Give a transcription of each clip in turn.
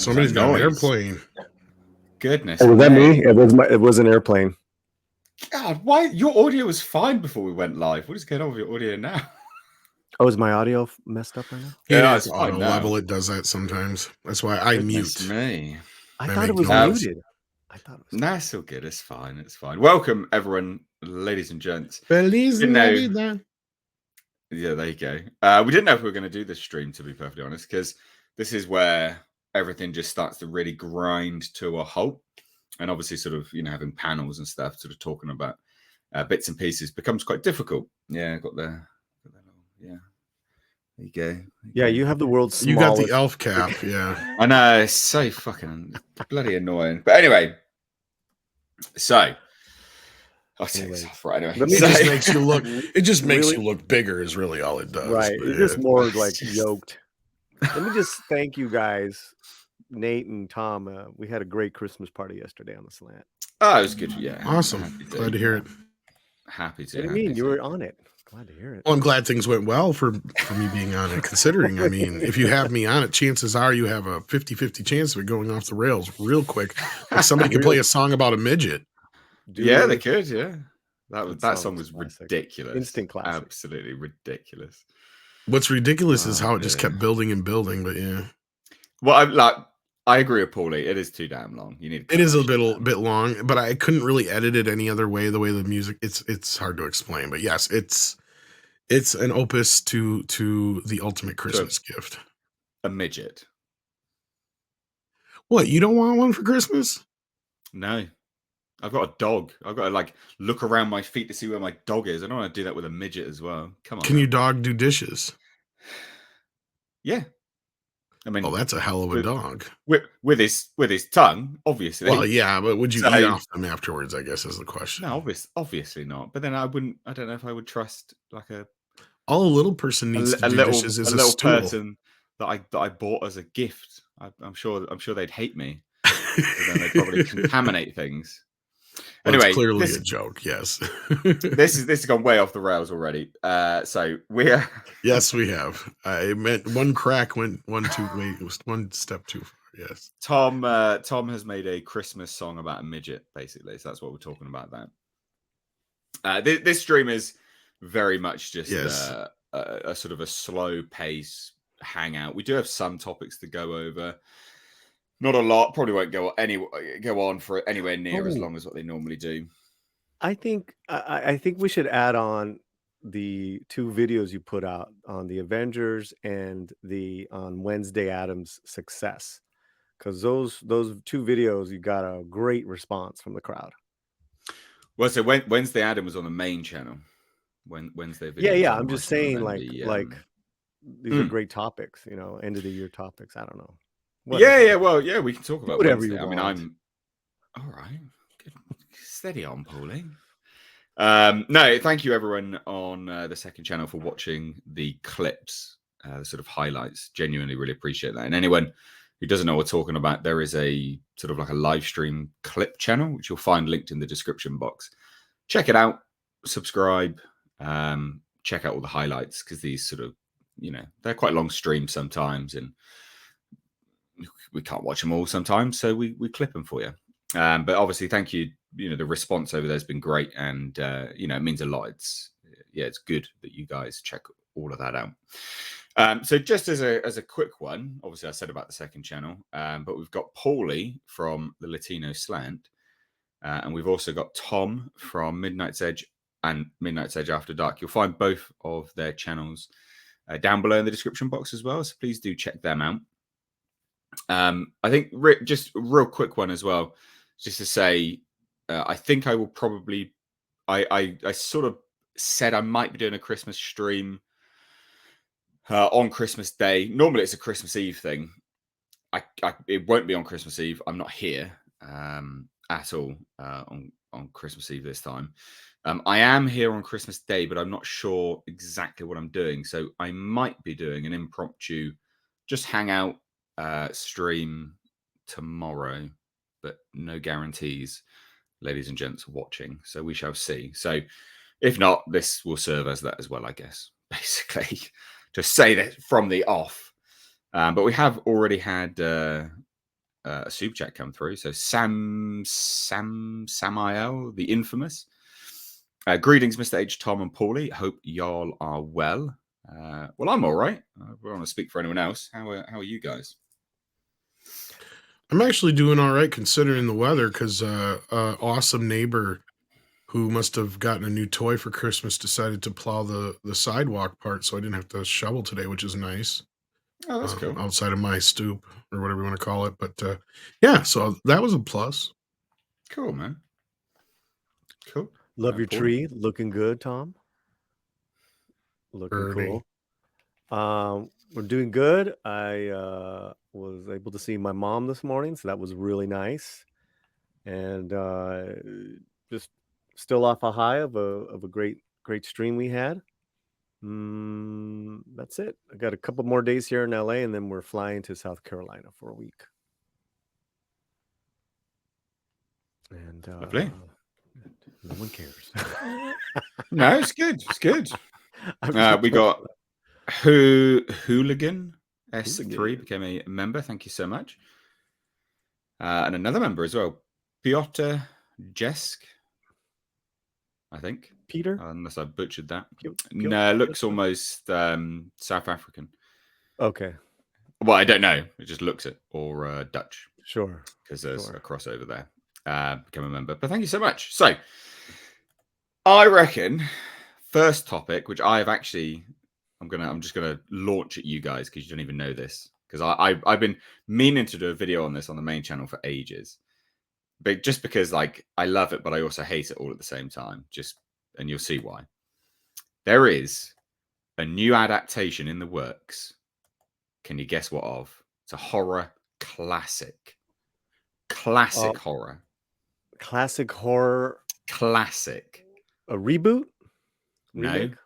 Somebody's got an airplane. Goodness. Was that me? It was an airplane. God, why? Your audio was fine before we went live. What is going on with your audio now? Oh, is my audio messed up right now? Yeah, it's auto level. It does that sometimes. That's why I mute. Me. I thought it was muted. I thought it was. Nah, it's all good. It's fine. It's fine. Welcome, everyone, ladies and gents. Feliz Navidad. Yeah, there you go. We didn't know if we were going to do this stream, to be perfectly honest, because this is where everything just starts to really grind to a halt. And obviously, sort of, having panels and stuff, sort of talking about bits and pieces becomes quite difficult. Yeah, got the yeah. There you go. Yeah, you have the world's smallest. You got the elf cap, yeah. I know, it's so fucking bloody annoying. But anyway, so I'll take this off right away. It just makes you look bigger is really all it does. Right. It's just more like yoked. Let me just thank you guys, Nate and Tom. We had a great Christmas party yesterday on the Slant. Oh, it was good. Yeah. Awesome. Glad to hear it. Happy to. What do you mean? You were on it. Glad to hear it. Well, I'm glad things went well for me being on it, considering, I mean, if you have me on it, chances are you have a 50-50 chance of it going off the rails real quick. Like somebody could play a song about a midget. Yeah, they could, yeah. That song was ridiculous. Instant classic. Absolutely ridiculous. What's ridiculous is how it just kept building and building, but yeah. Well, I agree with Paulie. It is too damn long. It is a bit long, but I couldn't really edit it any other way. The way the music, it's hard to explain. But yes, it's an opus to the ultimate Christmas gift. A midget. What? You don't want one for Christmas? No, I've got a dog. I've got to look around my feet to see where my dog is. I don't want to do that with a midget as well. Come on. Can your dog do dishes? Yeah. I mean, that's a hell of a dog. With his tongue, obviously. Well, yeah, but would you eat off them afterwards? I guess is the question. No, obviously not. But then I wouldn't. I don't know if I would trust all a little person needs to do dishes is a little stool. person that I bought as a gift. I'm sure they'd hate me. Then they'd probably contaminate things. Well, anyway, it's clearly a joke. Yes, this has gone way off the rails already. So we're yes, we have. I meant one crack went it was one step too far. Yes, Tom has made a Christmas song about a midget, basically. So that's what we're talking about. That this stream is very much just a sort of a slow pace hangout. We do have some topics to go over. Not a lot. Probably won't go on for anywhere near as long as what they normally do. I think we should add on the two videos you put out on the Avengers and on Wednesday Addams' success, because those two videos you got a great response from the crowd. Well, so Wednesday Adam was on the main channel. Wednesday video. Yeah. I'm just saying, these are great topics. End of the year topics. I don't know. Whatever. Yeah. Well, yeah, we can talk about whatever Wednesday. you want. I mean, I'm all right. Good. Steady on, Paulie. No, thank you everyone on the second channel for watching the clips, the sort of highlights. Genuinely, really appreciate that. And anyone who doesn't know what we're talking about, there is a sort of like a live stream clip channel which you'll find linked in the description box. Check it out. Subscribe. Check out all the highlights, because these sort of, they're quite long streams sometimes, and we can't watch them all sometimes, so we clip them for you. But obviously, thank you. The response over there has been great, and it means a lot. It's good that you guys check all of that out. So just as a quick one, obviously I said about the second channel, but we've got Paulie from the Latino Slant, and we've also got Tom from Midnight's Edge and Midnight's Edge After Dark. You'll find both of their channels down below in the description box as well, so please do check them out. I think just a real quick one as well, just to say, I think I will probably, I sort of said I might be doing a Christmas stream on Christmas Day. Normally it's a Christmas Eve thing. It won't be on Christmas Eve. I'm not here at all on Christmas Eve this time. I am here on Christmas Day, but I'm not sure exactly what I'm doing. So I might be doing an impromptu, just hang out stream tomorrow, but no guarantees, ladies and gents watching. So we shall see. So if not, this will serve as that as well, I guess, basically, to say that from the off. But we have already had a super chat come through. So Samael, the infamous. Greetings, Mr. H, Tom, and Paulie. Hope y'all are well. Well, I'm all right. I don't want to speak for anyone else. How are you guys? I'm actually doing all right considering the weather, because awesome neighbor who must have gotten a new toy for Christmas decided to plow the sidewalk part, so I didn't have to shovel today, which is nice. Oh, that's cool. Outside of my stoop or whatever you want to call it, but yeah, so that was a plus. Cool, man. Cool. Love your Paulie? tree. Looking good, Tom. Looking Ernie. cool. We're doing good. I was able to see my mom this morning, so that was really nice. And just still off a high of a great stream we had. That's it. I got a couple more days here in LA, and then we're flying to South Carolina for a week. And Lovely. no one cares. No, it's good. It's good. I'm just We got Hooligan S3 Hooligan. became a member. Thank you so much. And another member as well, Piotr Jesk, I think. Peter? Unless I butchered that. Piotr? No, looks almost South African. Okay. Well, I don't know. It just looks it. Or Dutch. Sure. Because there's Sure. a crossover there. Become a member. But thank you so much. So, I reckon first topic, which I'm just gonna launch at you guys because you don't even know this. Because I've been meaning to do a video on this on the main channel for ages. But just because like I love it, but I also hate it all at the same time. And you'll see why. There is a new adaptation in the works. Can you guess what of? It's a horror classic. Classic horror. Classic horror. Classic. A reboot? Remake? No.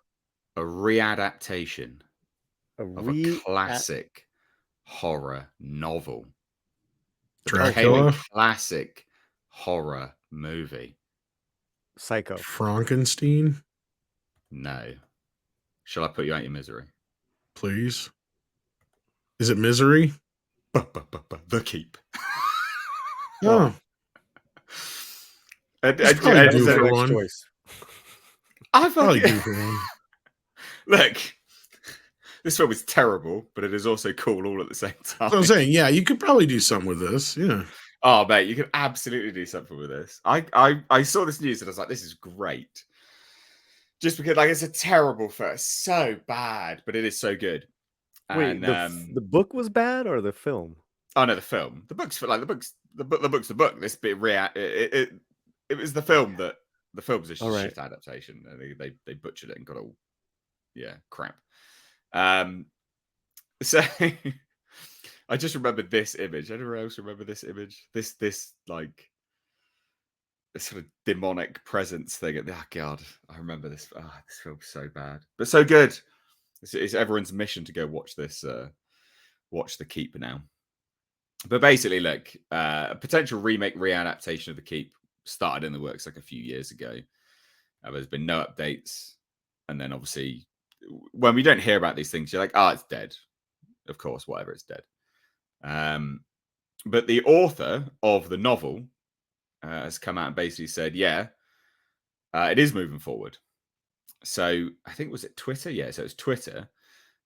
A readaptation of a classic horror novel. Dracula? A classic horror movie. Psycho. Frankenstein? No. Shall I put you out your misery? Please. Is it Misery? The Keep. Oh. Choice. I probably do for one. Look, this film is terrible, but it is also cool all at the same time. So I'm saying, yeah, you could probably do something with this. Yeah. Oh, mate, you could absolutely do something with this. I saw this news and I was like, this is great. Just because, like, it's a terrible film, so bad, but it is so good. Wait, and, the book was bad or the film? Oh no, the film. The book's like the book's the book. This bit it was the film that the film's a shit adaptation. They butchered it and got all crap. So I just remembered this image. Anyone else remember this image? This like this sort of demonic presence thing. Oh God, I remember this. Oh, this film's so bad, but so good. It's everyone's mission to go watch this. Watch The Keep now. But basically, look, a potential remake readaptation of The Keep started in the works like a few years ago. There's been no updates, and then obviously, when we don't hear about these things, you're like, "Oh, it's dead." Of course, whatever, it's dead. But the author of the novel has come out and basically said, "Yeah, it is moving forward." So I think was it Twitter? Yeah, so it's Twitter.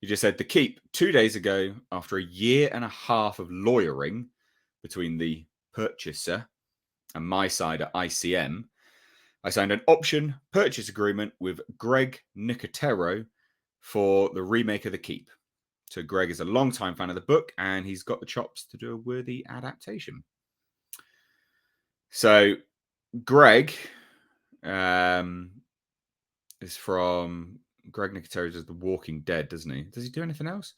He just said, The Keep, 2 days ago, after a year and a half of lawyering between the purchaser and my side at ICM, I signed an option purchase agreement with Greg Nicotero for the remake of The Keep. So Greg is a longtime fan of the book, and he's got the chops to do a worthy adaptation. So Greg is from... Greg Nicotero does The Walking Dead, doesn't he? Does he do anything else?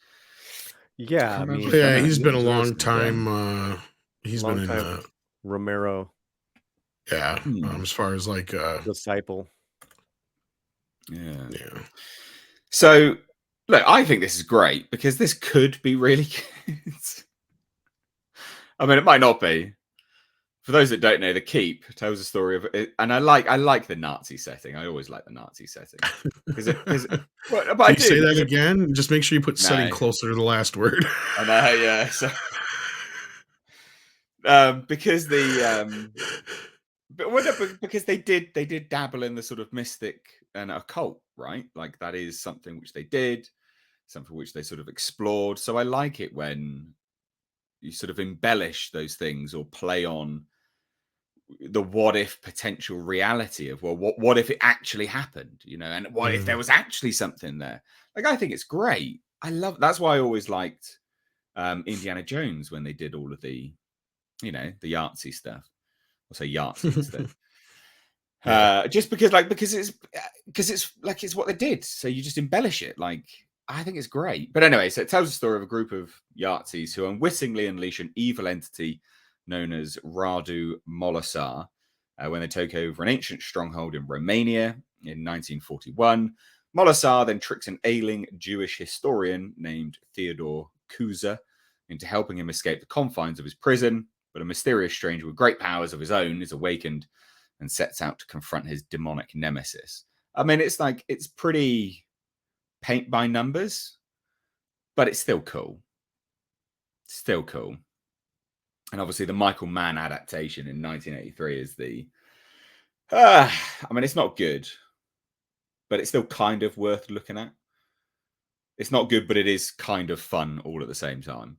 Yeah, I mean, yeah, he's been a long time. He's long been time in Romero. Yeah, as far as like disciple. Yeah. So, look, I think this is great because this could be really good. I mean, it might not be. For those that don't know, The Keep tells the story of it, and I like the Nazi setting. I always like the Nazi setting because but I do, say that again. Just make sure you put setting closer to the last word. I know, yeah. So, Because but well, no, because they did dabble in the sort of mystic and occult, right? Like that is something which they did, something which they sort of explored. So I like it when you sort of embellish those things or play on the what if potential reality of, well, what if it actually happened, and what if there Mm. was actually something there. Like, I think it's great. That's why I always liked Indiana Jones when they did all of the the artsy stuff. I'll say Yahtzee instead. Yeah. Just because it's like it's what they did. So you just embellish it. Like, I think it's great. But anyway, so it tells the story of a group of Yahtzees who unwittingly unleash an evil entity known as Radu Molasar when they take over an ancient stronghold in Romania in 1941. Molasar then tricks an ailing Jewish historian named Theodore Kuza into helping him escape the confines of his prison. But a mysterious stranger with great powers of his own is awakened and sets out to confront his demonic nemesis. I mean, it's pretty paint by numbers, but it's still cool. Still cool. And obviously, the Michael Mann adaptation in 1983 is the. I mean, it's not good, but it's still kind of worth looking at. It's not good, but it is kind of fun all at the same time.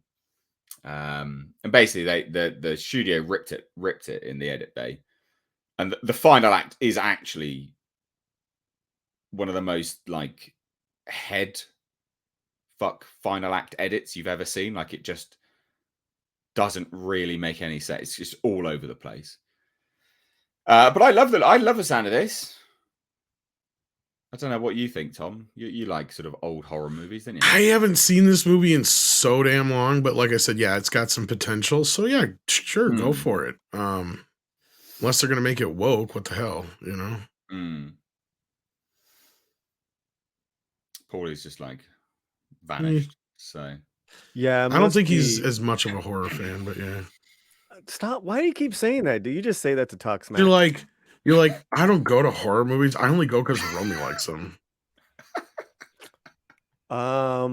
And basically, the studio ripped it in the edit bay, and the final act is actually one of the most like head fuck final act edits you've ever seen. Like, it just doesn't really make any sense. It's just all over the place. But I love the sound of this. I don't know what you think, Tom. You like sort of old horror movies, don't you? I haven't seen this movie in so damn long, but like I said, yeah, it's got some potential. So yeah, sure, go Mm, for it. Unless they're gonna make it woke, what the hell, you know? mm. Paulie's just like Mm, vanished. So Yeah, it I don't must think he's be. as much of a horror fan, but yeah. Stop. Why do you keep saying that? Do you just say that to talk You're smack? like you're like, I don't go to horror movies. I only go because Romy likes them. I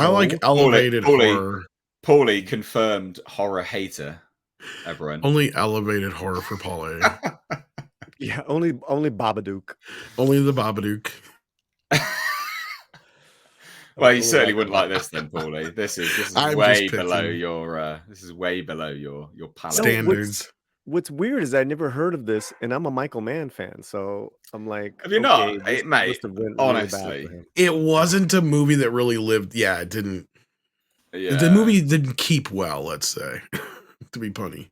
like No. elevated horror. Paulie confirmed horror hater. Everyone. Only elevated horror for Paul A. Yeah, only Babadook. Only the Babadook. Well, you Only certainly that wouldn't kind. like this then, Paulie. This is I'm just way below pitching your your palate. No, standards. what's weird is I never heard of this, and I'm a Michael Mann fan, so I'm like, Have you not, okay, this mate? must have went really bad for Honestly, him. It wasn't a movie that really lived. Yeah, it didn't. The yeah. movie didn't keep well, let's say, to be punny.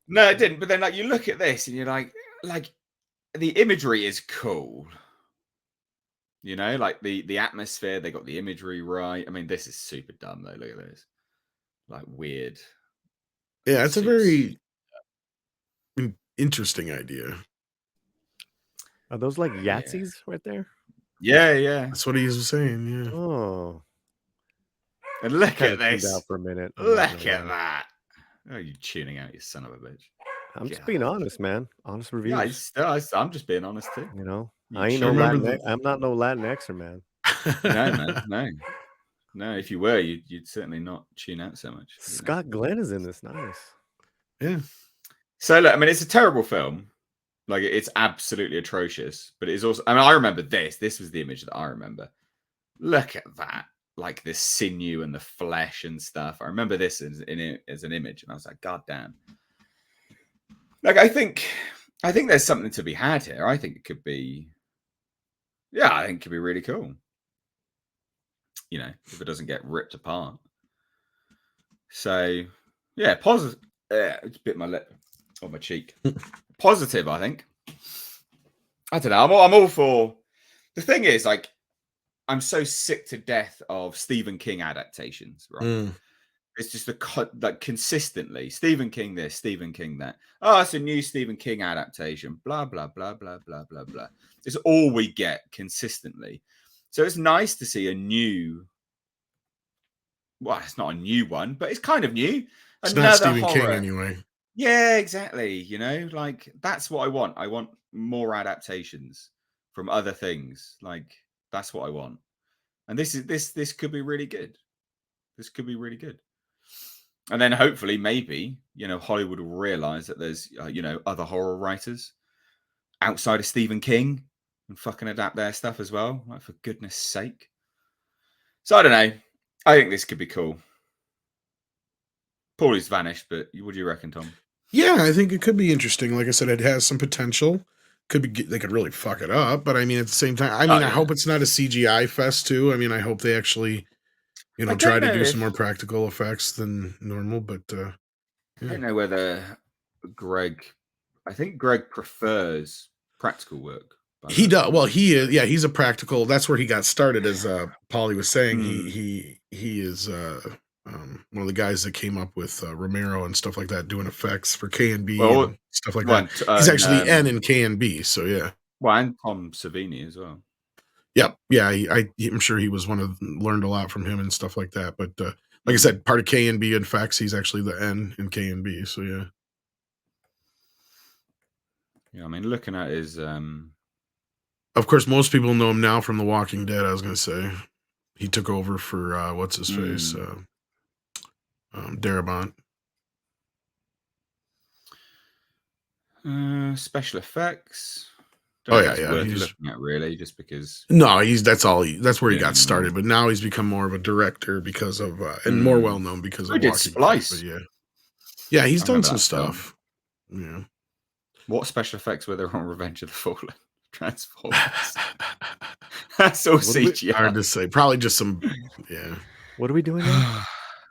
No, it didn't. But then, like, you look at this and you're like the imagery is cool. Like the atmosphere. They got the imagery right. I mean, this is super dumb though. Look at this, like weird. Yeah, These it's a suits. very interesting idea. Are those like Yeah, Yahtzees right there? yeah, yeah. That's what he was saying. Yeah. Oh, And I look kind at of tuned out this. for a minute. I'm not gonna Look at lie. that. Oh, you tuning out, you son of a bitch. I'm just being God. honest, man. Honest Yeah, reviews. I'm just being honest too. You know, You I ain't I no tuning remember out. Latin. the. I'm not no Latinxer, man. No, man. No. No, if you were, you'd certainly not tune out so much. Scott Glenn is in this. Nice. Yeah. So look, I mean, it's a terrible film. Like, it's absolutely atrocious, but it's also, I mean, I remember this. This was the image that I remember. Look at that. Like the sinew and the flesh and stuff. I remember this as an image, and I was like, God damn. Like, I think there's something to be had here. I think it could be, yeah, I think it could be really cool. If it doesn't get ripped apart. So, yeah, positive. It's bit my lip on my cheek. Positive, I think. I don't know. I'm all for. The thing is, like, I'm so sick to death of Stephen King adaptations. Right? Mm. It's just like consistently Stephen King this, Stephen King that. Oh, it's a new Stephen King adaptation. Blah blah blah blah blah blah blah. It's all we get consistently. So it's nice to see a new. Well, it's not a new one, but it's kind of new. It's not Another Stephen King horror. anyway. Yeah, exactly. Like, that's what I want. I want more adaptations from other things. Like, that's what I want. And this could be really good. This could be really good. And then hopefully, maybe, Hollywood will realize that there's, other horror writers outside of Stephen King and fucking adapt their stuff as well. Like, for goodness sake. So I don't know. I think this could be cool. Paulie's vanished, but what do you reckon, Tom? Yeah, I think it could be interesting. Like I said, it has some potential. Could be they could really fuck it up, but I mean at the same time, I Oh mean I yeah. hope it's not a CGI fest too. I mean I hope they actually, I try don't to know do some if more practical effects than normal, but I yeah. don't know whether Greg. I think Greg prefers practical work by the He looks does of well, things. he is yeah, he's a practical that's where he got started as Paulie was saying. Mm. He is one of the guys that came up with Romero and stuff like that doing effects for K and B Well, and stuff like that. one, He's actually N in K and B, so yeah. and Tom Savini as well. Yep. Yeah, I'm sure he was one of learned a lot from him and stuff like that, but, like I Mm. said, part of K and B in facts, he's actually the N in K and B, so yeah. Yeah, I mean, looking at his Of course, most people know him now from The Walking Dead, I was gonna say. He took over for, what's his face, mm, Darabont. special effects. Don't know Oh, if yeah, that's yeah, worth he's looking at really, just because no, that's where he doing got anymore. started, but now he's become more of a director because of, and more Mm. well known because I of did Walking Dead, but Splice. yeah. Yeah, he's I done remember some that film. stuff. Yeah. What special effects were there on Revenge of the Fallen? Transformers. That's all What are we Hard CGI. to say, probably just some yeah. what are we doing now?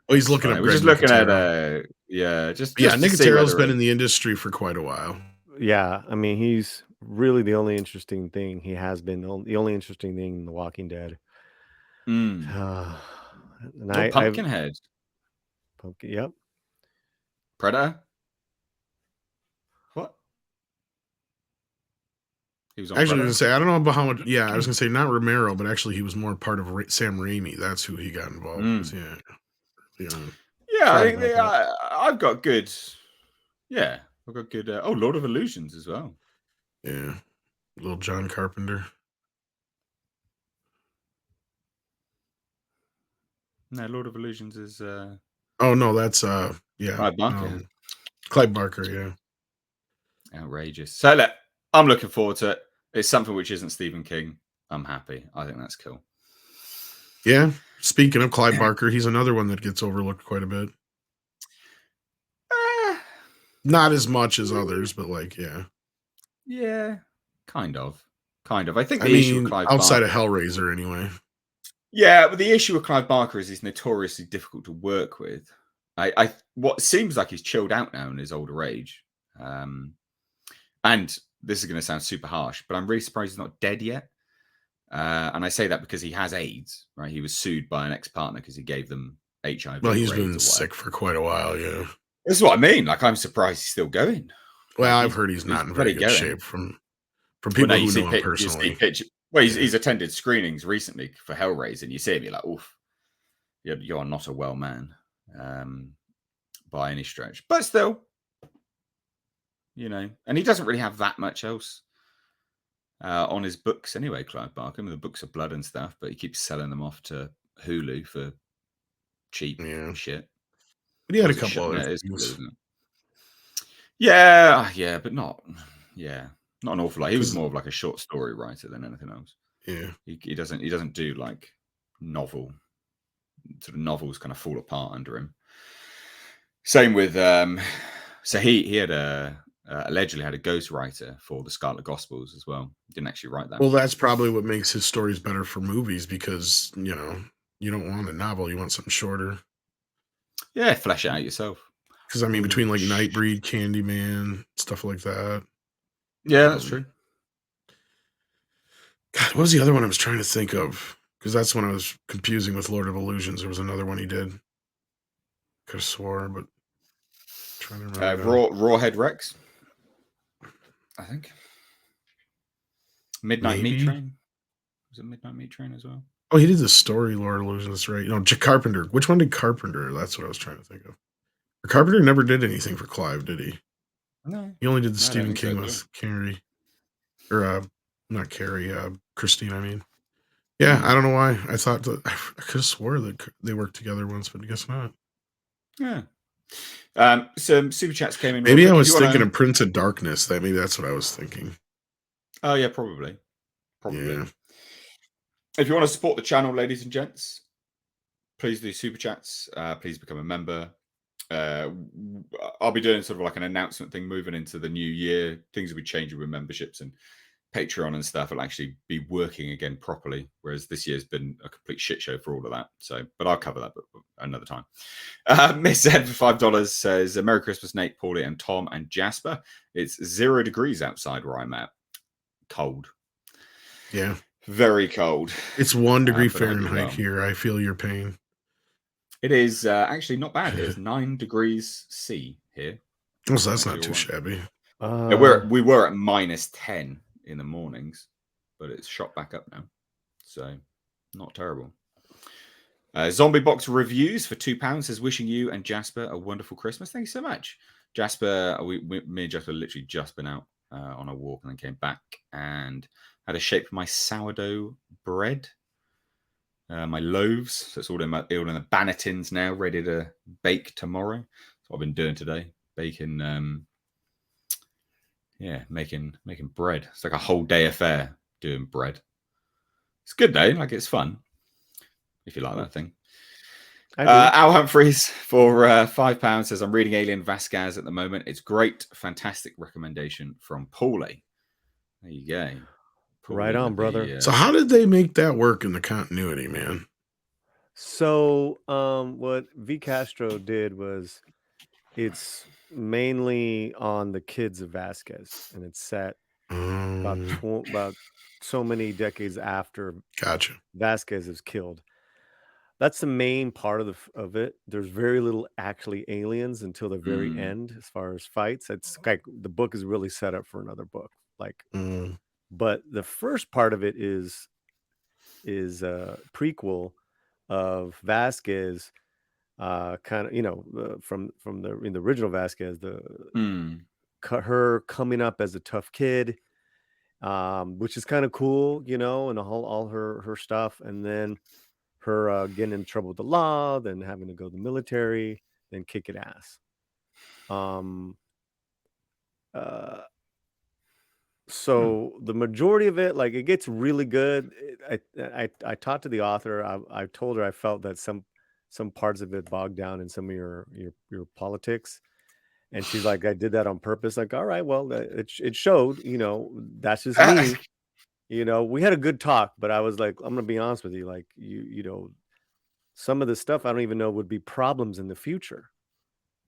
Oh, he's That's looking funny. up We're Greg just looking at Nicotero. yeah, just Yeah, just to see Nicotero's whether been it in the industry for quite a while. Yeah, I mean, he's really the only interesting thing. He has been the only interesting thing in The Walking Dead. mm. And Oh, I've Pumpkinhead. pumpkin. Yep. Predator? What? He was on Actually, I was Predator? gonna say I don't know about how much. Yeah, I was gonna say not Romero, but actually he was more part of Sam Raimi. That's who he got involved with. Mm. Yeah, yeah. Yeah, I Sorry think about that. I've got good. Yeah, I've got good. Oh, Lord of Illusions as well. Yeah. Little John Carpenter. No, Lord of Illusions is Oh no, that's yeah. Clive Barker. Clive Barker. Yeah. Outrageous. So look, I'm looking forward to it. It's something which isn't Stephen King. I'm happy. I think that's cool. Yeah. Speaking of Clive Barker, he's another one that gets overlooked quite a bit. Eh, Not as much as others, but like yeah. yeah, kind of. Kind of. I think I the issue with mean, Clive outside of Barker. Hellraiser, anyway. Yeah, but the issue with Clive Barker is he's notoriously difficult to work with. I what seems like he's chilled out now in his older age. Um, and this is going to sound super harsh, but I'm really surprised he's not dead yet. And I say that because he has AIDS, right? He was sued by an ex-partner because he gave them HIV Well, he's or AIDS been or whatever. sick for quite a while. Yeah. This is what I mean. Like, I'm surprised he's still going. Well, Like, I've heard he's he's not in very bloody good going. shape from Well, no, people who know him you see personally. picture. Well, Yeah. he's attended screenings recently for Hellraiser, and you see him, you're like, oof, you are not a well man by any stretch. But still, and he doesn't really have that much else on his books anyway, Clive Barker. I mean, the books of blood and stuff, but he keeps selling them off to Hulu for cheap Yeah. shit. But he had Or a is it couple No, other it is Hulu, things isn't it? Yeah, but not. Yeah, not an awful lot. He was because more of like a short story writer than anything else. yeah. He doesn't do like novel sort of novels kind of fall apart under him. Same with so he had allegedly had a ghostwriter for the Scarlet Gospels as well. Didn't actually write that. Well, that's probably what makes his stories better for movies because you don't want a novel, you want something shorter. Yeah, flesh it out yourself. Because I mean, Oh, between like Nightbreed, Candyman, stuff like that. yeah, that's Um, true. God, what was the other one I was trying to think of? Because that's when I was confusing with Lord of Illusions. There was another one he did. Could have swore, but trying to remember now. Rawhead Rex, I think. Midnight Meat Maybe. Train. Was it Midnight Meat Train as well? Oh, he did the story Lord of Illusions, right? No, Carpenter. Which one did Carpenter? That's what I was trying to think of. Carpenter never did anything for Clive, did he? No, He only did the I don't Stephen think so King at all. with Carrie, or not Carrie, Christine. I mean, yeah, I Mm. don't know why. I thought that I could have swore that they worked together once, but I guess not. Yeah. Some super chats came in real Maybe I quick. If you was want thinking to, of Prince of Darkness. Maybe that's what I was thinking. oh yeah, probably. Yeah. If you want to support the channel, ladies and gents, please do super chats. Please become a member. I'll be doing sort of like an announcement thing moving into the new year. Things will be changing with memberships and Patreon and stuff. Will actually be working again properly, whereas this year's been a complete shit show for all of that. So, but I'll cover that another time. Miss Ed for $5 says, "Merry Christmas, Nate, Paulie, and Tom and Jasper. It's 0 degrees outside where I'm at. Cold. Yeah. Very cold. It's 1 degree but I hope you're Fahrenheit well. here. I feel your pain. It is actually not bad here. It's 9 degrees C here. Oh, so that's not too shabby. We were at -10 in the mornings, but it's shot back up now. So not terrible. Zombie Box Reviews for £2 says, "Wishing you and Jasper a wonderful Christmas." Thank you so much. Jasper, me and Jasper literally just been out on a walk and then came back and had to shape my sourdough bread. My loaves, so it's all in the bannetins now, ready to bake tomorrow. That's what I've been doing today, baking. Making bread. It's like a whole day affair doing bread. It's good though, like it's fun if you like that thing. Al Humphreys for £5 says, "I'm reading Alien Vasquez at the moment. It's great, fantastic recommendation from Paulie." There you go. Paulie right on, brother. So how did they make that work in the continuity, man? So what V Castro did was, it's mainly on the kids of Vasquez, and it's set about so many decades after Gotcha. Vasquez is killed. That's the main part of it. There's very little actually aliens until the very end as far as fights. It's like the book is really set up for another book. Like, but the first part of it is a prequel of Vasquez, kind of, you know, from in the original Vasquez, her coming up as a tough kid, which is kind of cool, you know, and all her stuff, and then her getting in trouble with the law, then having to go to the military, then kicking ass. So the majority of it, like, it gets really good. I talked to the author. I told her I felt that some parts of it bogged down in some of your politics, and she's like, "I did that on purpose." Like, all right, well, it showed. You know, that's just me. You know, we had a good talk, but I was like, I'm gonna be honest with you, like, you know, some of the stuff I don't even know would be problems in the future.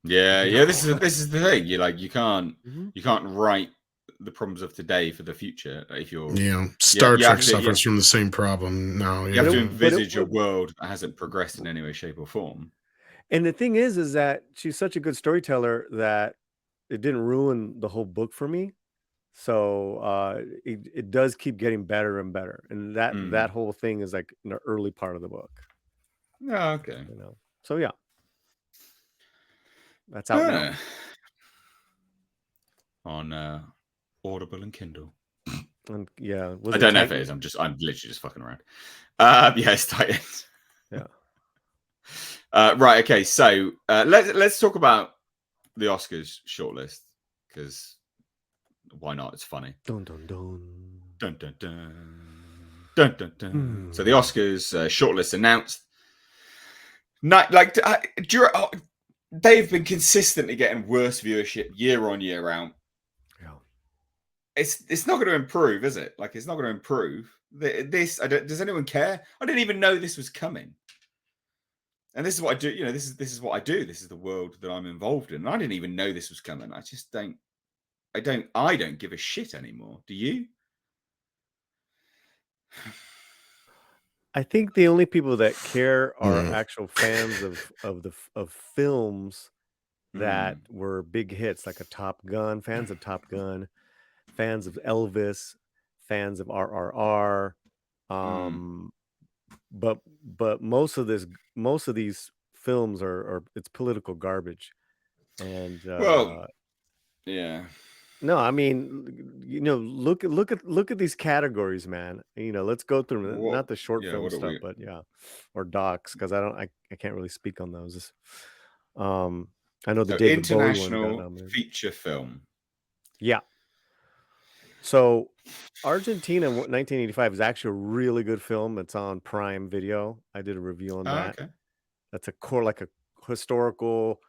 Yeah, You yeah. know? This is the thing. You can't write the problems of today for the future if you're Star Trek suffers from the same problem now. You have to envisage a world that hasn't progressed in any way, shape, or form. And the thing is that she's such a good storyteller that it didn't ruin the whole book for me. So it does keep getting better and better, and that whole thing is like in the early part of the book. Oh, okay. You know, so yeah, that's out now on Audible and Kindle. And yeah, I don't know if it is. I'm literally just fucking around. Yeah, it's Titans. Yeah. Right. Okay. So let's talk about the Oscars shortlist, because why not? It's funny. Dun dun dun. Dun dun dun. Dun dun dun. So the Oscars shortlist announced. They've been consistently getting worse viewership year on year out. Yeah. It's not going to improve, is it? Like, it's not going to improve. Does anyone care? I didn't even know this was coming. And this is what I do. You know, this is what I do. This is the world that I'm involved in. And I didn't even know this was coming. I just don't. I don't give a shit anymore. Do you? I think the only people that care are actual fans of films that were big hits, like a Top Gun, fans of Top Gun, fans of Elvis, fans of RRR. But most of these films are it's political garbage. And yeah. No, I mean, you know, look at these categories, man. You know, let's go through them. Not the short film stuff, but or docs, because I can't really speak on those. I know the So David Bowie one got international nominated. feature film. Yeah. So Argentina 1985 is actually a really good film. It's on Prime Video. I did a review on Oh, that. okay. That's a historical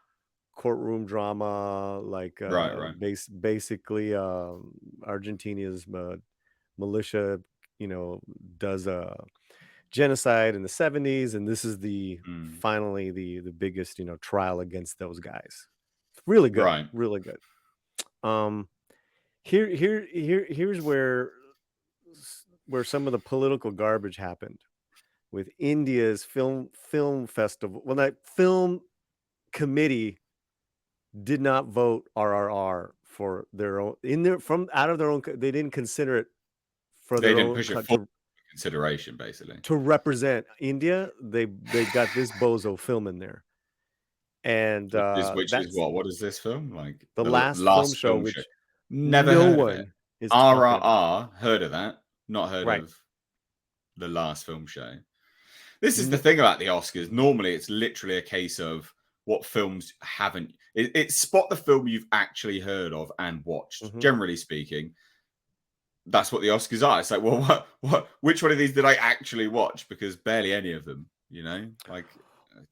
courtroom drama, like Right. basically Argentina's militia, does a genocide in the 70s, and this is Mm. finally the biggest trial against those guys. It's really good, Right. really good. Um, here's where some of the political garbage happened with India's film festival. Well, that film committee did not vote RRR for their own from out of their own. They didn't consider it for They their didn't own push it for to consideration, basically. represent India. They got this bozo film in there, and Which is that's what? What is this film? Like the the last film last show, film show. which Never no heard of it. one is talking about. RRR, heard of that. Not heard Right. of the last film show. This is the N- thing about the Oscars. Normally, it's literally a case of what films haven't. It's spot the film you've actually heard of and watched. mhm. Generally speaking, that's what the Oscars are. It's like, well, which one of these did I actually watch? Because barely any of them. Like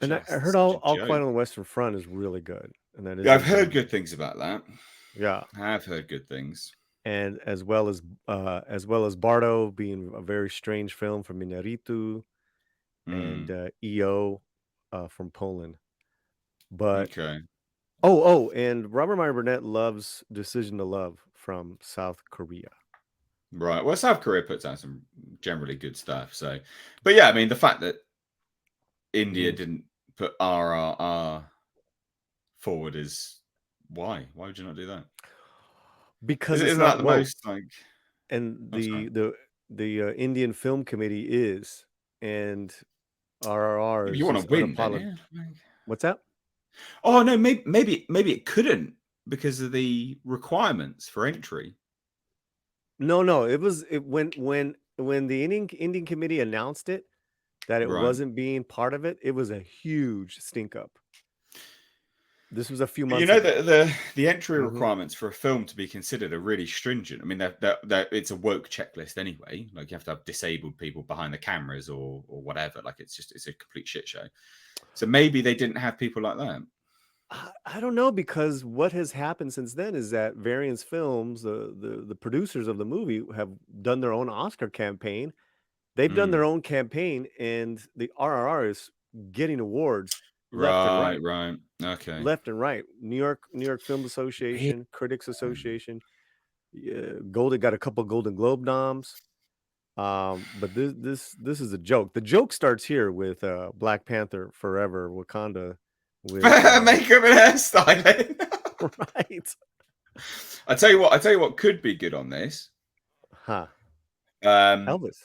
And I just heard such a All joke. Quiet on the Western Front is really good, and that Yeah, I've isn't. heard good things about that. Yeah, I've heard good things. and as well as Bardo being a very strange film from Inarritu, and Mm, EO from Poland. But okay. and Robert Meyer Burnett loves Decision to Love from South Korea. Right. Well, South Korea puts out some generally good stuff. So, but yeah, I mean, the fact that India Mhm. didn't put RRR forward is why? Why would you not do that? Because it's Isn't that not the woke, most like? and Oh, sorry. the Indian Film Committee is, and RRR If is you want just to win, don't you? What's that? Oh no, maybe it couldn't because of the requirements for entry. No, it was when the Indian committee announced it that it Right. wasn't being part of it. It was a huge stink up. This was a few But you months know ago. that the entry Mhm. requirements for a film to be considered are really stringent. I mean, that it's a woke checklist anyway. Like you have to have disabled people behind the cameras or whatever. Like it's a complete shit show. So maybe they didn't have people like that. I don't know, because what has happened since then is that Variance Films, the producers of the movie, have done their own Oscar campaign. They've done their Mm. own campaign, and the RRR is getting awards left and Right, right, right. Okay. left and right. New York Film Weird. Association, Critics Association, Golden got a couple Golden Globe noms. But this is a joke. The joke starts here with Black Panther Forever Wakanda with Makeup and hairstyling. right. I tell you what could be good on this. Huh. Um, Elvis.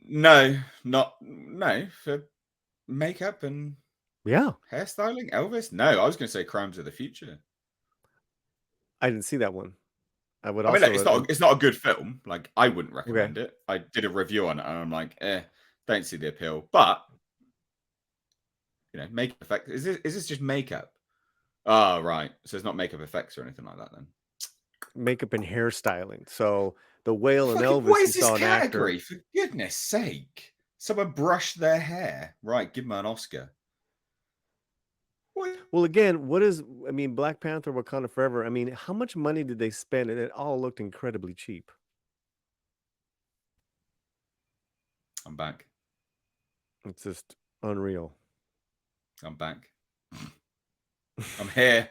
no, for makeup and Yeah. hairstyling. Elvis? No, I was going to say Crimes of the Future. I didn't see that one. I would I mean, look, also it's not a good film. Like, I wouldn't okay. recommend it. I did a review on it, and I'm like, don't see the appeal. But makeup effects. Is this just makeup? Oh, right. So it's not makeup effects or anything like that then. Makeup and hairstyling. So the Whale and Fucking what Elvis, you is this saw an actor. category? For goodness sake! Someone brushed their hair. Right, give them an Oscar. What? Well, again, Black Panther Wakanda Forever. I mean, how much money did they spend? And it all looked incredibly cheap. I'm back. It's just unreal. I'm back. I'm here.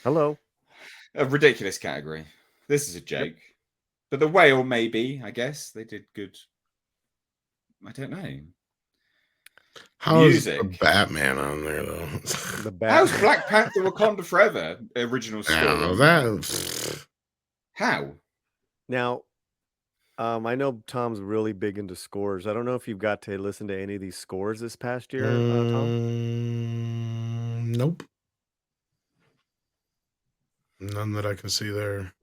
Hello. A ridiculous category. This is a joke. Yep. But the whale, maybe, I guess. They did good. I don't know. How is the Music. Batman on there though? The How's Bat. Black Panther Wakanda Forever original I don't know score? that. How? Now, I know Tom's really big into scores. I don't know if you've got to listen to any of these scores this past year, Tom. Nope. None that I can see there.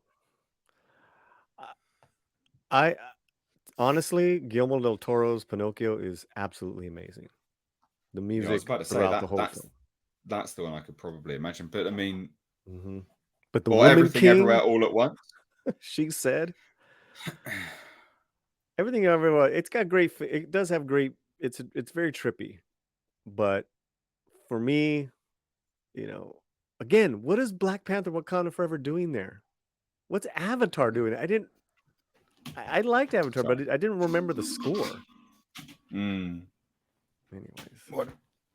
I honestly, Guillermo del Toro's Pinocchio is absolutely amazing. The I was music about to say throughout the whole that's film. That's the one I could probably imagine. But I mean, But the or Woman Everything Everywhere King, All at Once. she said, Everything Everywhere. It's got great. It does have great. It's very trippy, but for me, again, what is Black Panther: Wakanda Forever doing there? What's Avatar doing? I liked Avatar, but Sorry. I didn't remember the score. Mm. Anyways, What?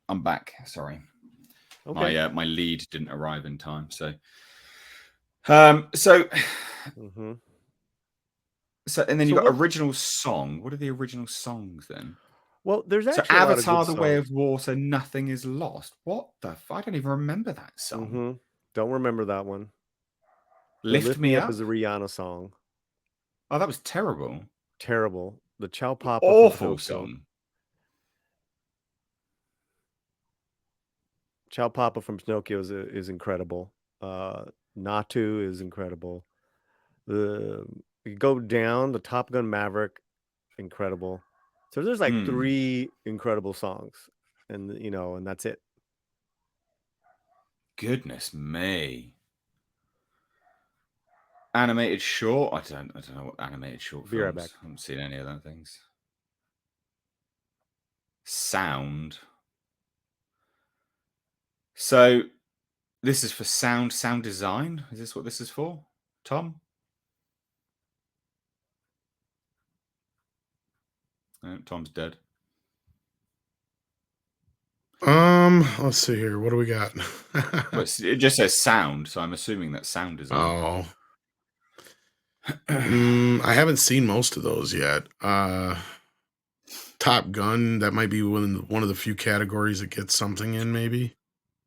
I'm back. Sorry. okay. My lead didn't arrive in time. So and then So you've got what? original song. What are the original songs then? Well, there's So actually a lot of Avatar: good The Way songs. of Water, Nothing Is Lost. What the? I don't even remember that song. Don't remember that one. The Lift Lift Me Me Up Up. is a Rihanna song. Oh, that was terrible. Terrible. The Chow Papa from Awful Pinocchio. song. Chow Papa from Pinocchio is incredible. Natu is incredible. You go down, the Top Gun Maverick, incredible. So there's like 3 incredible songs, and and that's it. Goodness me. Animated short. I don't know what animated short Be right films. back. I haven't seen any of those things. Sound. So this is for sound design. Is this what this is for, Tom? Tom's dead. Let's see here. What do we got? Well, it just says sound, so I'm assuming that's sound design. Oh. I haven't seen most of those yet. Top Gun, that might be one of the few categories that gets something in, maybe.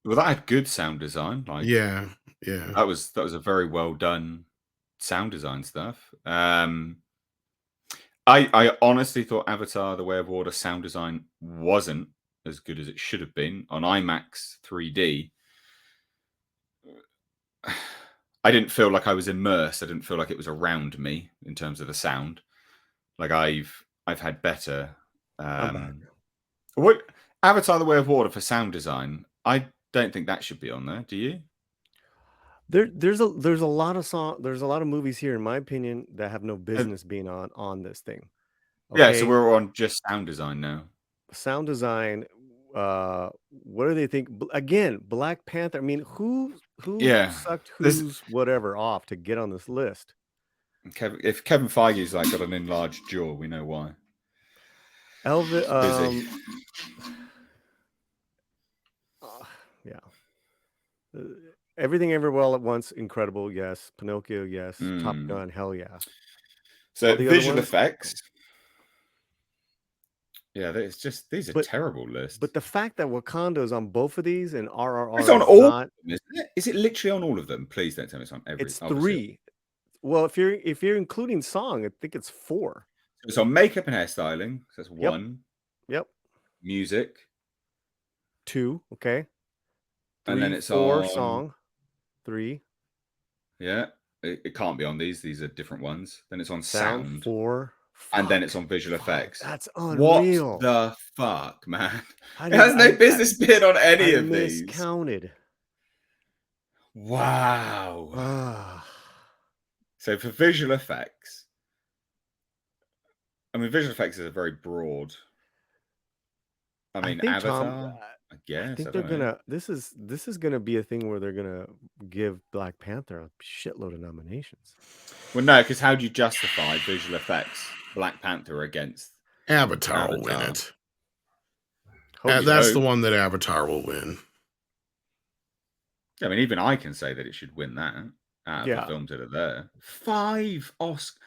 Well, that had good sound design. Like Yeah. that was a very well done sound design stuff. I honestly thought Avatar: The Way of Water sound design wasn't as good as it should have been on IMAX 3D. I didn't feel like I was immersed. I didn't feel like it was around me in terms of the sound. Like I've had better. I'm back. What Avatar: The Way of Water for sound design? I don't think that should be on there. Do you? There's a lot of there's a lot of movies here, in my opinion, that have no business being on this thing. Yeah, so Okay, we're on just sound design now. sound design. What do they think? Again, Black Panther. I mean, who Yeah, sucked there's who's whatever off to get on this list? if Kevin Feige's like got an enlarged jaw, we know why. Elvis. Busy. Yeah. Everything Everywhere All at Once, incredible. Yes. Pinocchio. Yes. Top Gun. Hell yeah. So All the other visual ones. effects. Yeah, it's just these are But terrible lists. But the fact that Wakanda is on both of these and It's RRR on is all of not, them, isn't it? Is it literally on all of them? Please don't tell me it's on every. it's Obviously, 3. Well, if you're including song, I think it's 4. it's on makeup and hairstyling. So that's Yep. 1. Yep. Music, 2. Okay. and 3, then it's 4 on. song. 3. Yeah, it can't be on these. These are different ones. Then it's on Sound sound, 4. and then it's Fuck. on visual 5. effects. That's What unreal. the fuck, man? How It did has no business being on any I of these. miscounted. Wow. Ah. So for visual effects, I mean, visual effects is a very broad. I mean, think, Tom, Avatar, I I guess. think I they're don't know. gonna. This is gonna be a thing where they're gonna give Black Panther a shitload of nominations. Well, no, because how do you justify visual effects Black Panther against Avatar will win Avatar? it. Hope You'd so. That's the hope. one that Avatar will win. I mean, even I can say that it should win that out of the Yeah, films that are there. 5 Oscar,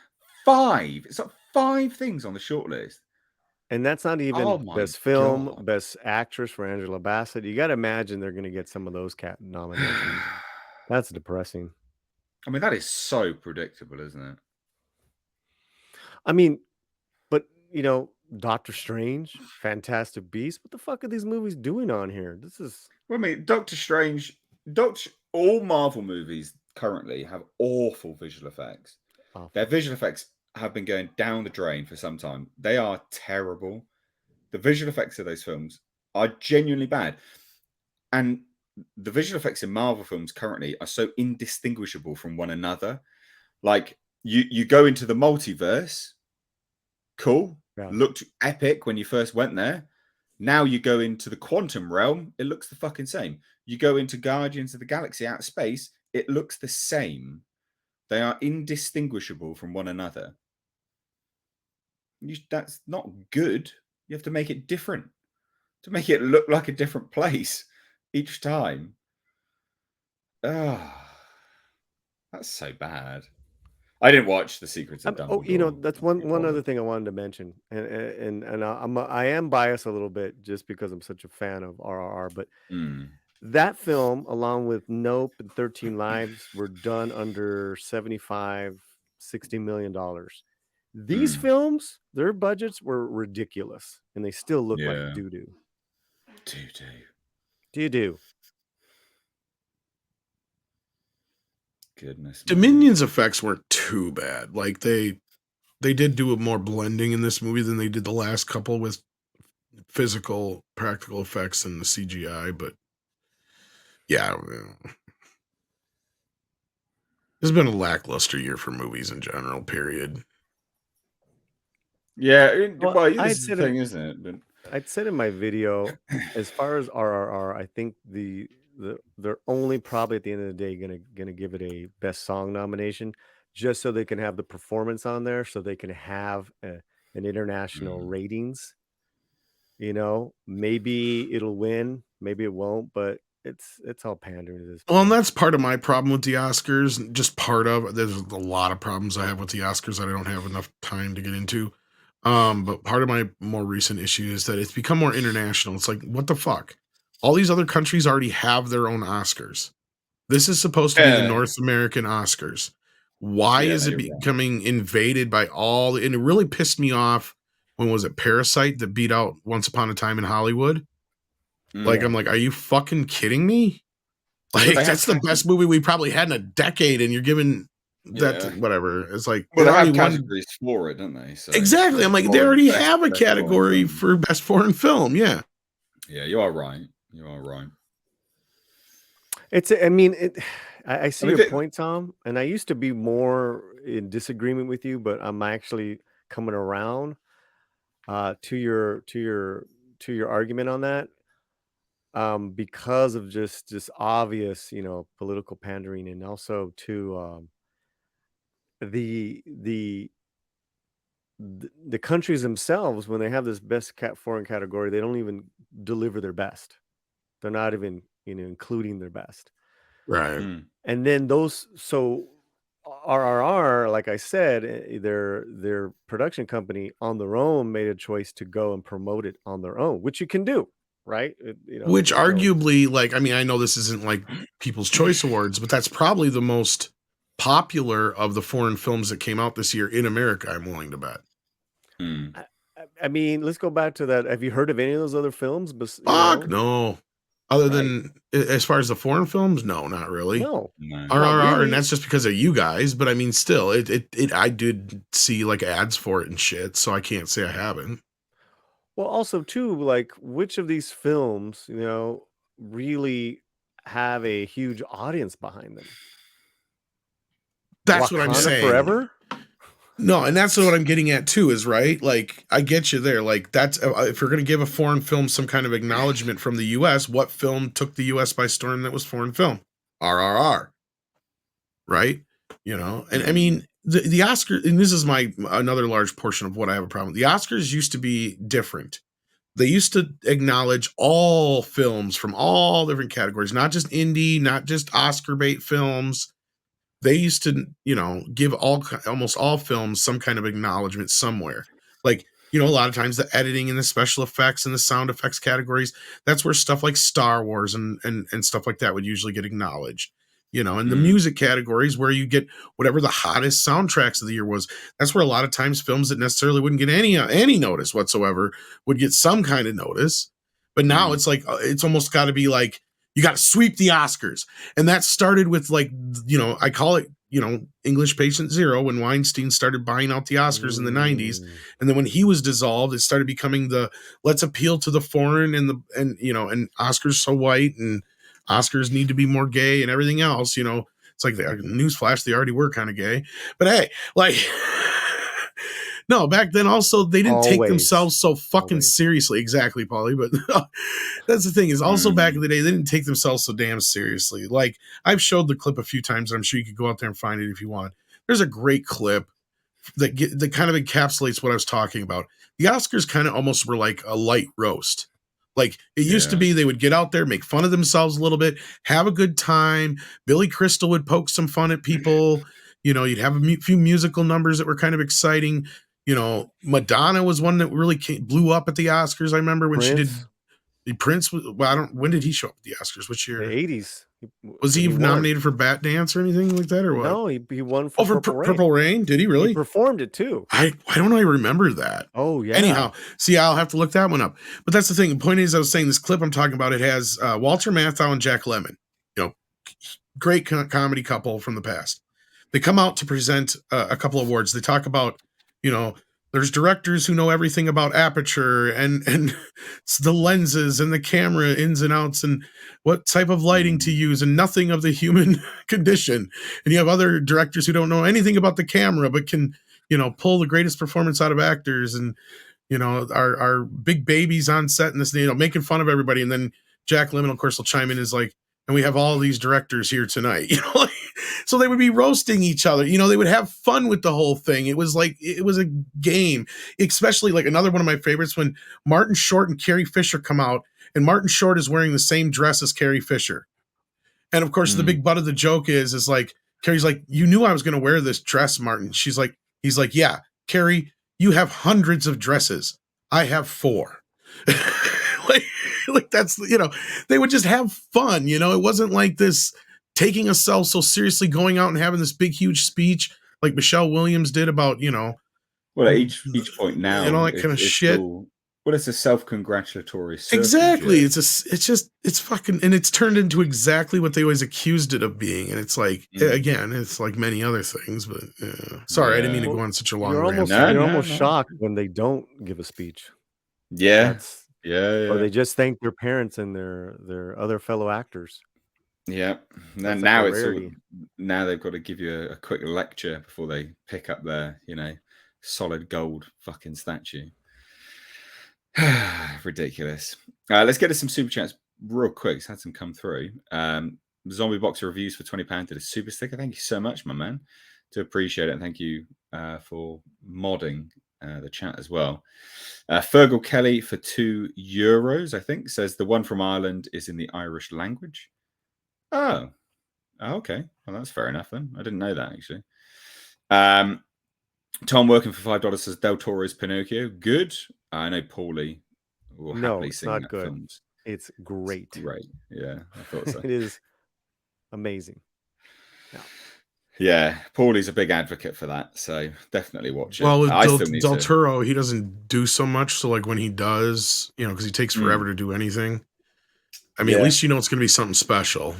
5. It's like 5 things on the shortlist. and that's not Oh even my best film, god! best actress for Angela Bassett. You got to imagine they're gonna get some of those cat nominations. That's depressing. I mean, that is so predictable, isn't it? I mean, but Doctor Strange, Fantastic Beasts. What the fuck are these movies doing on here? This is. Well, I mean, Doctor Strange, all Marvel movies currently have awful visual effects. Awful. Their visual effects have been going down the drain for some time. They are terrible. The visual effects of those films are genuinely bad. And the visual effects in Marvel films currently are so indistinguishable from one another. Like you go into the multiverse, cool, Yeah. looked epic when you first went there. Now you go into the quantum realm, it looks the fucking same. You go into Guardians of the Galaxy out of space, it looks the same. They are indistinguishable from one another. That's not good. You have to make it different to make it look like a different place each time. Ah, that's so bad. I didn't watch The Secrets of Oh, you know, Dumbledore. that's one other thing I wanted to mention, and I am biased a little bit just because I'm such a fan of RRR, but that film, along with Nope and 13 Lives, were done under 75, $60 million. These films, their budgets were ridiculous, and they still look like Yeah. doo-doo. Doo-doo. Doo-doo. Goodness me. Dominion's effects weren't too bad. Like they did do a more blending in this movie than they did the last couple with physical practical effects and the CGI, but yeah, it's been a lackluster year for movies in general, period. Yeah, Well, well, I this had is the said thing, isn't it? But I'd said in my video, as far as RRR, I think they're only probably at the end of the day gonna give it a best song nomination, just so they can have the performance on there, so they can have an international ratings. You know, maybe it'll win, maybe it won't, but it's all pandering at this Well, and point. that's part of my problem with the Oscars. Just part of there's a lot of problems I have with the Oscars that I don't have enough time to get into. But part of my more recent issue is that it's become more international. It's like, what the fuck? All these other countries already have their own Oscars. This is supposed to be the yeah, North American Oscars. Why yeah, is no, it you're right. becoming invaded by all? And it really pissed me off. When was it Parasite that beat out Once Upon a Time in Hollywood? Like, Yeah. I'm like, are you fucking kidding me? Well, Like, they have that's the best movie we probably had in a decade, and you're giving that yeah. whatever. It's like Well, it they already have won. categories for it, don't they? So Exactly. I'm like, they foreign already best have a foreign category film. for best foreign film. Yeah. Yeah, you are right. You are right. I mean, I see I mean, your point, Tom, and I used to be more in disagreement with you, but I'm actually coming around to your argument on that, because of just obvious, you know, political pandering, and also to the the the countries themselves, when they have this best foreign category, they don't even deliver their best. They're not even, you know, including their best. Right. And then those, so RRR, like I said, their production company on their own made a choice to go and promote it on their own, which you can do, right? You know, Which there's no. arguably, like, I mean, I know this isn't like People's Choice Awards, but that's probably the most popular of the foreign films that came out this year in America, I'm willing to bet. I mean, let's go back to that. Have you heard of any of those other films? But you Fuck know, no. Other right? than as far as the foreign films, no, not really. No, No. not RRR, and really. that's just because of you guys. But I mean, still, it I did see like ads for it and shit, so I can't say I haven't. Well, also too, like which of these films, you know, really have a huge audience behind them? That's what I'm Wakanda saying. Forever? No, and that's what I'm getting at too, is right. Like, I get you there. Like, that's if you're going to give a foreign film some kind of acknowledgement from the U.S., what film took the U.S. by storm that was foreign film? RRR, right? You know, and I mean the Oscar, and this is my another large portion of what I have a problem with. The Oscars used to be different. They used to acknowledge all films from all different categories, not just indie, not just Oscar bait films. They used to, you know, give almost all films some kind of acknowledgement somewhere. Like, you know, a lot of times the editing and the special effects and the sound effects categories, that's where stuff like Star Wars and stuff like that would usually get acknowledged. You know, and the music categories where you get whatever the hottest soundtracks of the year was. That's where a lot of times films that necessarily wouldn't get any notice whatsoever would get some kind of notice. But now it's like it's almost got to be like you got to sweep the Oscars. And that started with like, you know, I call it, you know, English Patient Zero when Weinstein started buying out the Oscars in the 90s. And then when he was dissolved, it started becoming the let's appeal to the foreign and you know, and Oscars so white and Oscars need to be more gay and everything else. It's like the newsflash, they already were kind of gay. But hey, like, no, back then also they didn't take Always. themselves so fucking Always. seriously. Exactly, Polly. But that's the thing is also back in the day, they didn't take themselves so damn seriously. Like, I've showed the clip a few times. And I'm sure you could go out there and find it if you want. There's a great clip that kind of encapsulates what I was talking about. The Oscars kind of almost were like a light roast. Like it used to be, they would get out there, make fun of themselves a little bit, have a good time. Billy Crystal would poke some fun at people. You'd have a few musical numbers that were kind of exciting. Madonna was one that really blew up at the Oscars. I remember when she did. Prince, well, I don't. When did he show up at the Oscars? Which year? The 80s. Was he even nominated for Bat Dance or anything like that, or what? No, he won for Purple Rain. Purple Rain. Did he really? He performed it too. I don't know. I remember that. Oh yeah. Anyhow, see, I'll have to look that one up. But that's the thing. The point is, I was saying this clip I'm talking about. It has Walter Matthau and Jack Lemmon. Great comedy couple from the past. They come out to present a couple of awards. They talk about, there's directors who know everything about aperture and the lenses and the camera ins and outs and what type of lighting to use and nothing of the human condition. And you have other directors who don't know anything about the camera but can, pull the greatest performance out of actors and, our big babies on set and this, making fun of everybody. And then Jack Lemmon, of course, will chime in is like, and we have all these directors here tonight, so they would be roasting each other. They would have fun with the whole thing. It was like, it was a game, especially like another one of my favorites when Martin Short and Carrie Fisher come out and Martin Short is wearing the same dress as Carrie Fisher. And of course, the big butt of the joke is like, Carrie's like, you knew I was going to wear this dress, Martin. He's like, yeah, Carrie, you have hundreds of dresses. I have 4. like that's, they would just have fun. It wasn't like this taking ourselves so seriously, going out and having this big, huge speech like Michelle Williams did about, well, at each point now, and all that kind of shit. It's a self-congratulatory circle. Exactly. It's fucking, and it's turned into exactly what they always accused it of being. And it's like, again, it's like many other things, but sorry, I didn't mean to go on such a long rant. You're almost shocked when they don't give a speech. Yeah. Or they just thank their parents and their other fellow actors. Yeah. Now they've got to give you a quick lecture before they pick up their, solid gold fucking statue. Ridiculous. Let's get to some super chats real quick. It's had some come through. Zombie Boxer Reviews for £20 did a super sticker. Thank you so much, my man. Do appreciate it. And thank you for modding the chat as well. Fergal Kelly for €2, I think, says the one from Ireland is in the Irish language. Oh, okay. Well, that's fair enough then. I didn't know that actually. Tom working for $5 says Del Toro's Pinocchio. Good. I know Paulie will happily sing that good. films. It's great. It's great. Yeah, I thought so. It is amazing. Yeah, Paulie's a big advocate for that, so definitely watch it. Well, Del Toro, he doesn't do so much. So like when he does, because he takes forever to do anything. I mean, at least it's going to be something special.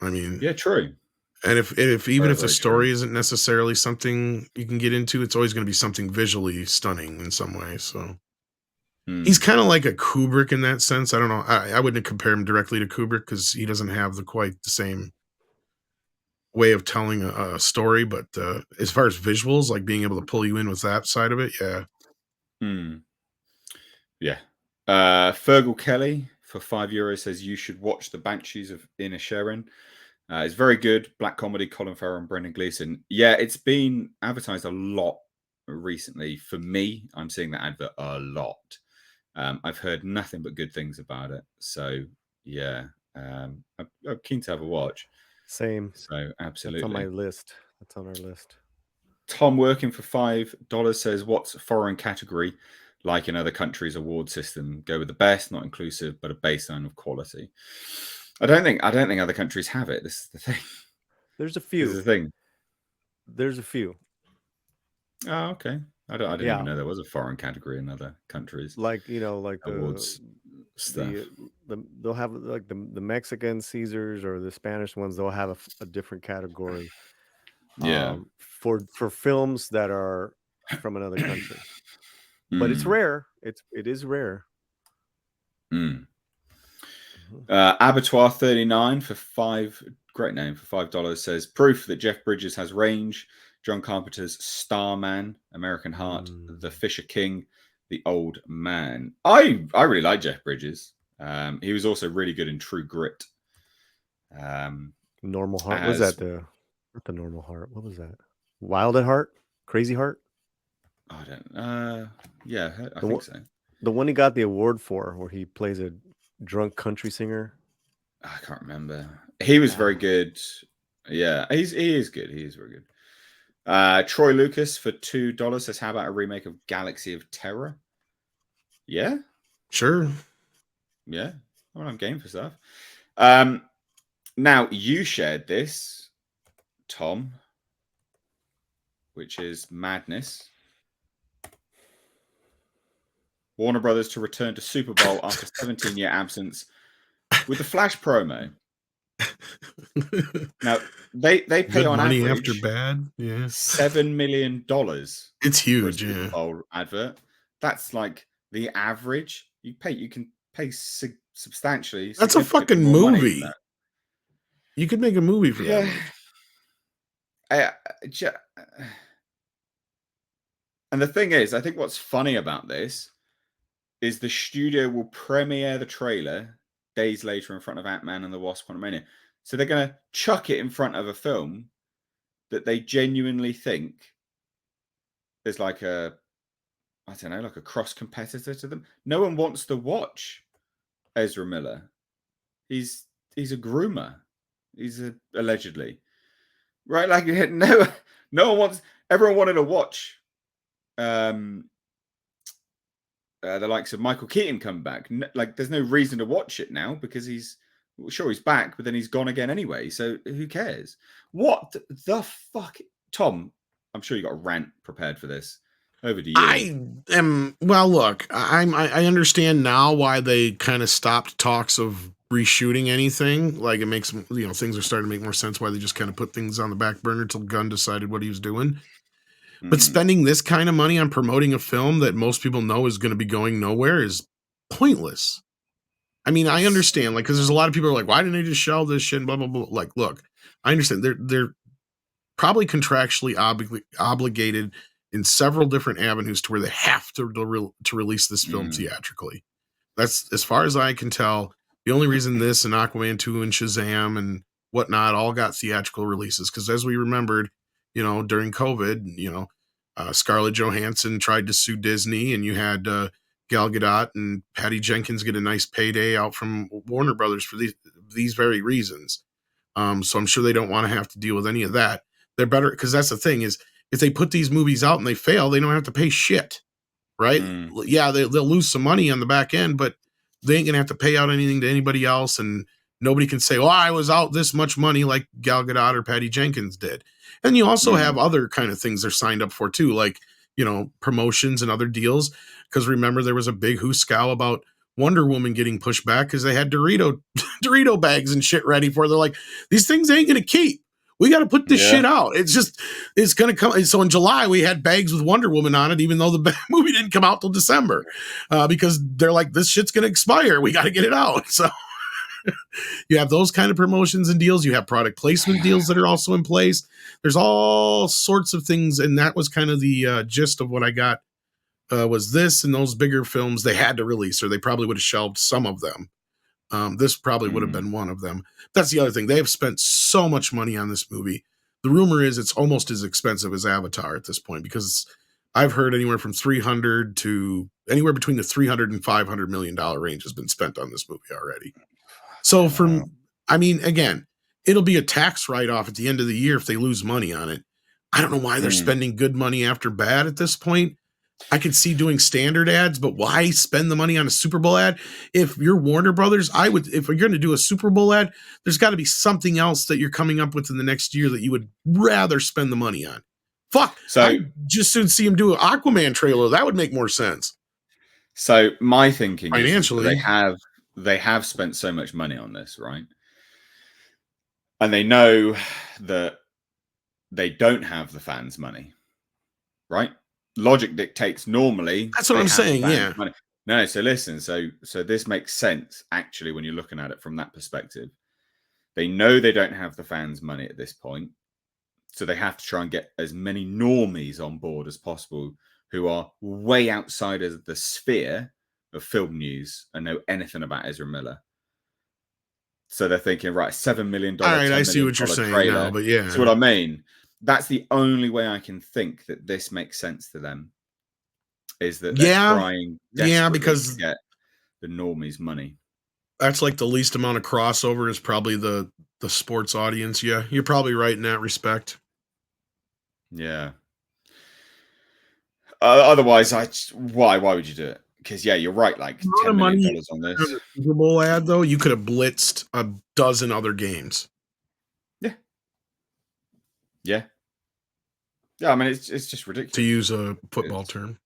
I mean, yeah, true. And if the story isn't necessarily something you can get into, it's always going to be something visually stunning in some way. So he's kind of like a Kubrick in that sense. I don't know. I wouldn't compare him directly to Kubrick because he doesn't have quite the same way of telling a story. But as far as visuals, like being able to pull you in with that side of it, yeah. Yeah. Fergal Kelly for €5 says you should watch The Banshees of Inisherin. It's very good. Black comedy, Colin Farrell and Brendan Gleeson. Yeah, it's been advertised a lot recently. For me, I'm seeing that advert a lot. I've heard nothing but good things about it. So, yeah, I'm keen to have a watch. Same. So, absolutely. That's on my list. That's on our list. Tom working for $5 says, what's foreign category like in other countries' award system? Go with the best, not inclusive, but a baseline of quality. I don't think other countries have it. This is the thing. There's a few. This is the thing. There's a few. Oh, okay. I didn't even know there was a foreign category in other countries. Like like awards stuff. They'll have like the Mexican Caesars or the Spanish ones. They'll have a different category. Yeah. For films that are from another country, but it's rare. It is rare. Abattoir 39 for great name, for $5 says proof that Jeff Bridges has range. John Carpenter's Starman, American Heart, The Fisher King, The Old Man. I really like Jeff Bridges. He was also really good in True Grit. Normal Heart. Was that not the Normal Heart? What was that? Wild at Heart? Crazy Heart? I don't. Yeah, I The think one, so. the one he got the award for, where he plays a drunk country singer. I can't remember. He was very good. Yeah, he is good. He is very good. Troy Lucas for $2 says, "How about a remake of Galaxy of Terror?" Yeah, Sure. yeah. Well, I'm game for stuff. Now you shared this, Tom, which is madness. Warner Brothers to return to Super Bowl after 17-year absence with the Flash promo. Now they pay Good on money average after bad. Yeah. $7 million It's for a huge. Super Yeah. Bowl advert. That's like the average. You can pay substantially, That's a significantly fucking more money than movie. that. You could make a movie for that Yeah. much. And the thing is, I think what's funny about this is the studio will premiere the trailer days later in front of Ant-Man and the Wasp: Quantumania. So they're going to chuck it in front of a film that they genuinely think is like I don't know, like a cross competitor to them. No one wants to watch Ezra Miller. He's a groomer. He's allegedly, right? Like no one wants. Everyone wanted to watch the likes of Michael Keaton come back. Like, there's no reason to watch it now because he's back, but then he's gone again anyway. So who cares? What the fuck, Tom? I'm sure you got a rant prepared for this. Over to you. Well, look, I understand now why they kind of stopped talks of reshooting anything. Like, it makes, things are starting to make more sense why they just kind of put things on the back burner till Gunn decided what he was doing. But spending this kind of money on promoting a film that most people know is going to be going nowhere is pointless. I mean, I understand, like, because there's a lot of people who are like, why didn't they just shelve this shit and blah blah blah. Like, look, I understand they're probably contractually obligated in several different avenues to where they have to release this film theatrically. That's, as far as I can tell, the only reason this and Aquaman 2 and Shazam and whatnot all got theatrical releases. Because as we remembered, during COVID, Scarlett Johansson tried to sue Disney, and you had Gal Gadot and Patty Jenkins get a nice payday out from Warner Brothers for these very reasons. So I'm sure they don't want to have to deal with any of that. They're better, because that's the thing is, if they put these movies out and they fail, they don't have to pay shit, right? Yeah, they'll lose some money on the back end, but they ain't gonna have to pay out anything to anybody else, and nobody can say, "Oh, I was out this much money," like Gal Gadot or Patty Jenkins did. And you also have other kind of things they're signed up for too, like promotions and other deals. Because remember, there was a big hooscow about Wonder Woman getting pushed back because they had Dorito bags and shit ready for. They're like, these things ain't gonna keep. We got to put this shit out. It's going to come. So in July, we had bags with Wonder Woman on it, even though the movie didn't come out till December, because they're like, this shit's going to expire. We got to get it out. So you have those kind of promotions and deals. You have product placement deals that are also in place. There's all sorts of things. And that was kind of the gist of what I got, was this and those bigger films they had to release, or they probably would have shelved some of them. This probably would have been one of them. That's the other thing. They have spent so much money on this movie. The rumor is it's almost as expensive as Avatar at this point, because I've heard anywhere from 300 to anywhere between the 300 and $500 million range has been spent on this movie already. So again, it'll be a tax write-off at the end of the year if they lose money on it. I don't know why they're spending good money after bad at this point. I could see doing standard ads, but why spend the money on a Super Bowl ad? If you're Warner Brothers, if you're going to do a Super Bowl ad, there's got to be something else that you're coming up with in the next year that you would rather spend the money on. Fuck. So I'd just soon see him do an Aquaman trailer. That would make more sense. So my thinking financially is they have spent so much money on this, right? And they know that they don't have the fans' money, right? Logic dictates normally. That's what I'm saying. Yeah. Money. No, so listen, so this makes sense actually when you're looking at it from that perspective. They know they don't have the fans' money at this point, so they have to try and get as many normies on board as possible who are way outside of the sphere of film news and know anything about Ezra Miller. So they're thinking, right, All $7 million, right, I $10 see million what you're saying now, trailer. but See yeah. what I mean? That's the only way I can think that this makes sense to them, is that they're Yeah. trying Yeah, desperately to because get the normies money. that's like the least amount of crossover is probably the sports audience. Yeah, you're probably right in that respect. Yeah. Otherwise, why would you do it? Because yeah, you're right. Like Amount of $10 million money on on this. the Super Bowl ad, though, you could have blitzed a dozen other games Yeah, yeah, yeah. I mean, it's just to ridiculous. use a football It's term.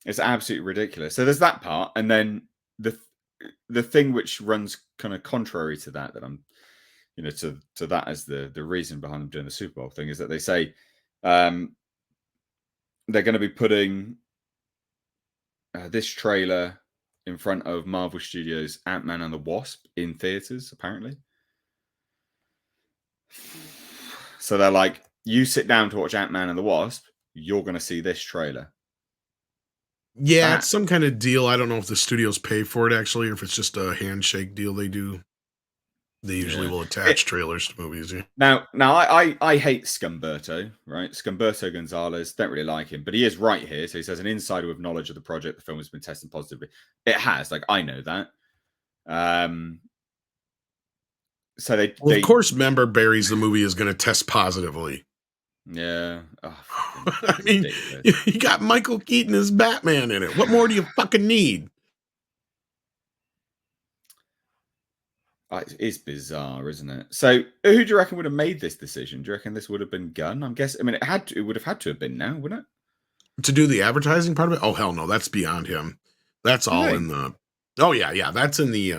it's absolutely ridiculous. So there's that part, and then the the thing which runs kind of contrary to that I'm, to that as the reason behind them doing the Super Bowl thing is that they say um, they're going to be putting this trailer in front of Marvel Studios' Ant-Man and the Wasp in theaters, apparently. So they're like, you sit down to watch Ant-Man and the Wasp, you're going to see this trailer. Yeah, it's That, some kind of deal. I don't know if the studios pay for it actually, or if it's just a handshake deal they do. They usually yeah. will attach trailers to movies. Yeah. Now I hate Scumberto, right? Scumberto Gonzalez, don't really like him, but he is right here. So he says an insider with knowledge of the project, the film has been tested positively. It has, like I know that. So Well, of they course, Member buries the movie is going to test positively. yeah. Oh, fucking I mean, ridiculous. you got Michael Keaton as Batman in it. What more do you fucking need? It is bizarre, isn't it? So, who do you reckon would have made this decision? Do you reckon this would have been Gunn? I'm guessing. I mean, it would have had to have been now, wouldn't it? To do the advertising part of it? Oh hell no, that's beyond him. That's You all think? in the. Oh yeah, that's in the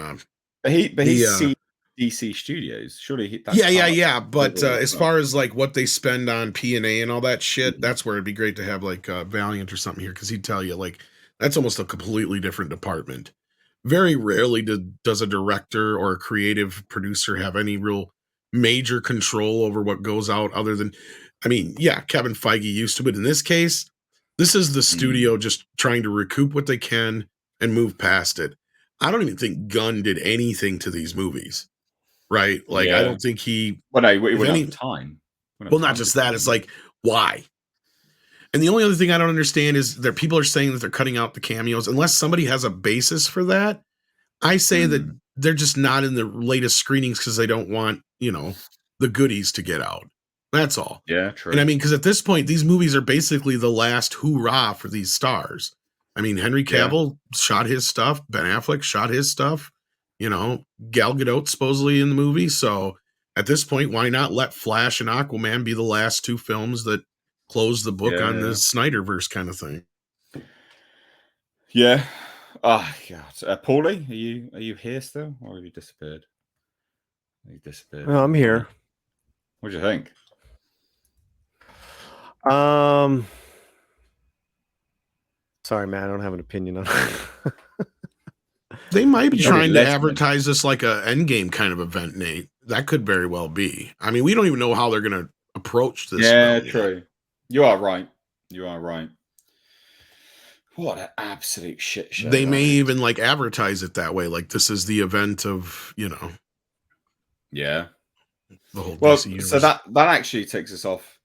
But the he's DC Studios. Surely that's part yeah. of But it as as well. far as like what they spend on P&A and all that shit, Mhm. that's where it'd be great to have like Valiant or something here because he'd tell you like that's almost a completely different department. Very rarely does a director or a creative producer have any real major control over what goes out other than, I mean, yeah, Kevin Feige used to, but in this case, this is the Mm. studio just trying to recoup what they can and move past it. I don't even think Gunn did anything to these movies, right? Like, I Yeah. don't think he, Well, no, he if wouldn't have the any, time. Wouldn't well, have not time to just do that, it's anything. like, why? And the only other thing I don't understand is that people are saying that they're cutting out the cameos. Unless somebody has a basis for that, I say that Mm. they're just not in the latest screenings because they don't want, the goodies to get out. That's all. Yeah, And I true. mean, because at this point, these movies are basically the last hoorah for these stars. I mean, Henry Yeah. Cavill shot his stuff, Ben Affleck shot his stuff, Gal Gadot supposedly in the movie. So at this point, why not let Flash and Aquaman be the last two films that close the book Yeah. on the Yeah. Snyderverse kind of thing? Yeah. Oh God. Paulie, are you here still, or have you disappeared? You disappeared Oh, from I'm the mic. here. What do you think? Um, sorry, man, I don't have an opinion on it. They might be You needed trying to Lesnar. advertise this like a Endgame kind of event, Nate. That could very well be. I mean, we don't even know how they're going to approach this Yeah, film yet. true. You are right. You are right. What an absolute shit show They may that is. even like advertise it that way, like this is the event of, Yeah. the whole Well, DC so universe. that actually takes us off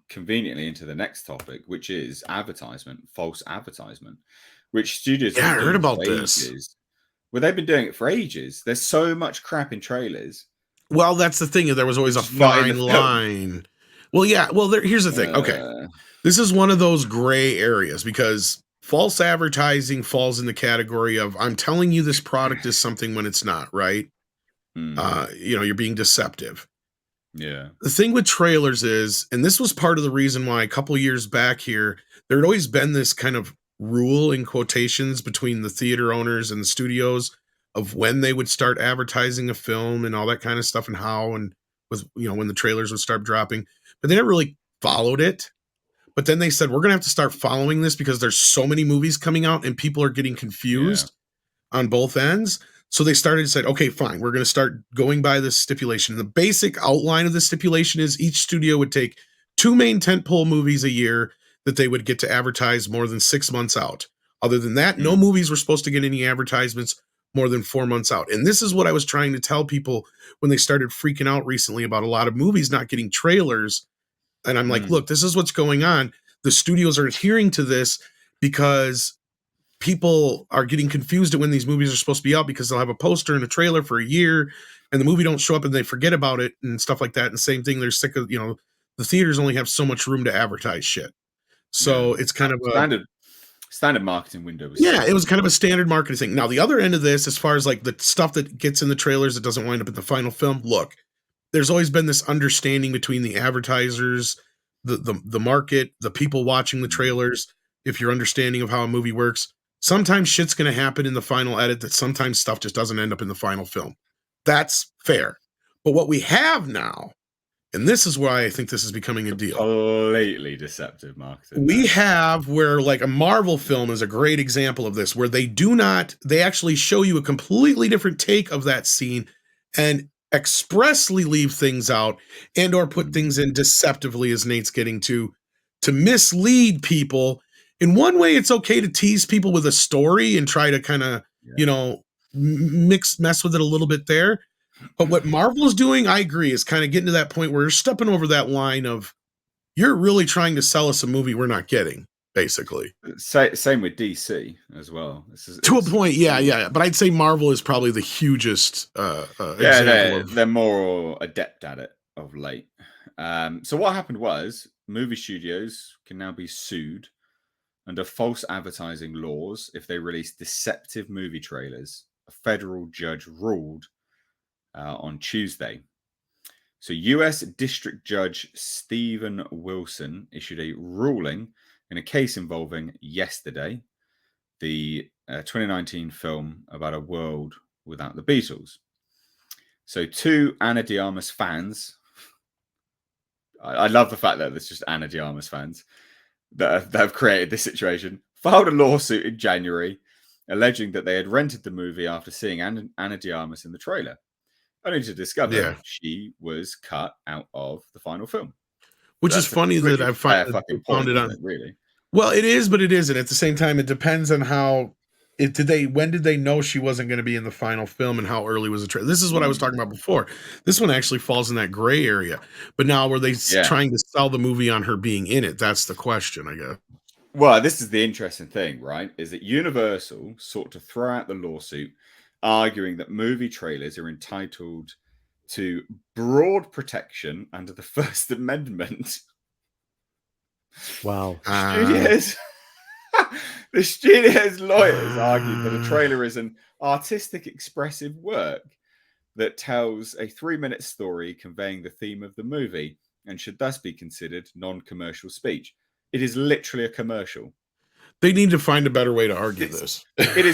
conveniently into the next topic, which is advertisement, false advertisement, which studios have Yeah, I been heard doing about for this. ages. Well, they've been doing it for ages. There's so much crap in trailers, Well, that's the thing. There was always a just not in the fine film. line. Well, yeah. Well, here's the thing. Okay. Uh, This is one of those gray areas because false advertising falls in the category of I'm telling you this product is something when it's not, right? hmm, You're being deceptive. yeah. The thing with trailers is, and this was part of the reason why a couple years back here, there had always been this kind of rule in quotations between the theater owners and the studios of when they would start advertising a film and all that kind of stuff and how and with when the trailers would start dropping. But they never really followed it. But then they said, we're going to have to start following this because there's so many movies coming out and people are getting Yeah. confused on both ends. So they started to say, okay, fine, we're going to start going by this stipulation. The basic outline of the stipulation is each studio would take 2 main tentpole movies a year that they would get to advertise more than 6 months out. Other than that, no movies were supposed to get any advertisements more than 4 months out. And this is what I was trying to tell people when they started freaking out recently about a lot of movies not getting trailers. And I'm like, look, this is what's going on. The studios are adhering to this because people are getting confused at when these movies are supposed to be out because they'll have a poster and a trailer for a year and the movie don't show up and they forget about it and stuff like that. And same thing, they're sick of, the theaters only have so much room to advertise shit. So it's kind of a standard marketing window. It was kind of a standard marketing thing. Now, the other end of this, as far as like the stuff that gets in the trailers that doesn't wind up in the final film, look, there's always been this understanding between the advertisers, the market, the people watching the trailers. If your understanding of how a movie works, sometimes shit's going to happen in the final edit that sometimes stuff just doesn't end up in the final film. That's fair. But what we have now, and this is why I think this is becoming a deal. Completely deceptive marketing. We have where like a Marvel film is a great example of this, where they actually show you a completely different take of that scene and expressly leave things out and or put things in deceptively, as Nate's getting to mislead people. In one way, it's okay to tease people with a story and try to kind of, mess with it a little bit there. But what Marvel's doing, I agree, is kind of getting to that point where you're stepping over that line of you're really trying to sell us a movie we're not getting, basically. Same with DC as well. To a point, yeah. But I'd say Marvel is probably the hugest example. They're more adept at it of late. So what happened was movie studios can now be sued under false advertising laws if they release deceptive movie trailers. A federal judge ruled on Tuesday. So U.S. District Judge Stephen Wilson issued a ruling in a case involving Yesterday, the 2019 film about a world without the Beatles. So 2 Ana de Armas fans, I love the fact that there's just Ana de Armas fans that have created this situation, filed a lawsuit in January alleging that they had rented the movie after seeing Ana de Armas in the trailer, only to discover she was cut out of the final film. Which is funny that I found it on. Really? Well, it is, but it isn't. At the same time, it depends on how. When did they know she wasn't going to be in the final film, and how early was the trailer? This is what I was talking about before. This one actually falls in that gray area. But now, were they trying to sell the movie on her being in it? That's the question, I guess. Well, this is the interesting thing, right? Is that Universal sought to throw out the lawsuit, arguing that movie trailers are entitled to broad protection under the First Amendment. Wow. The studio's lawyers argued that a trailer is an artistic, expressive work that tells a 3-minute story conveying the theme of the movie and should thus be considered non-commercial speech. It is literally a commercial. They need to find a better way to argue this. It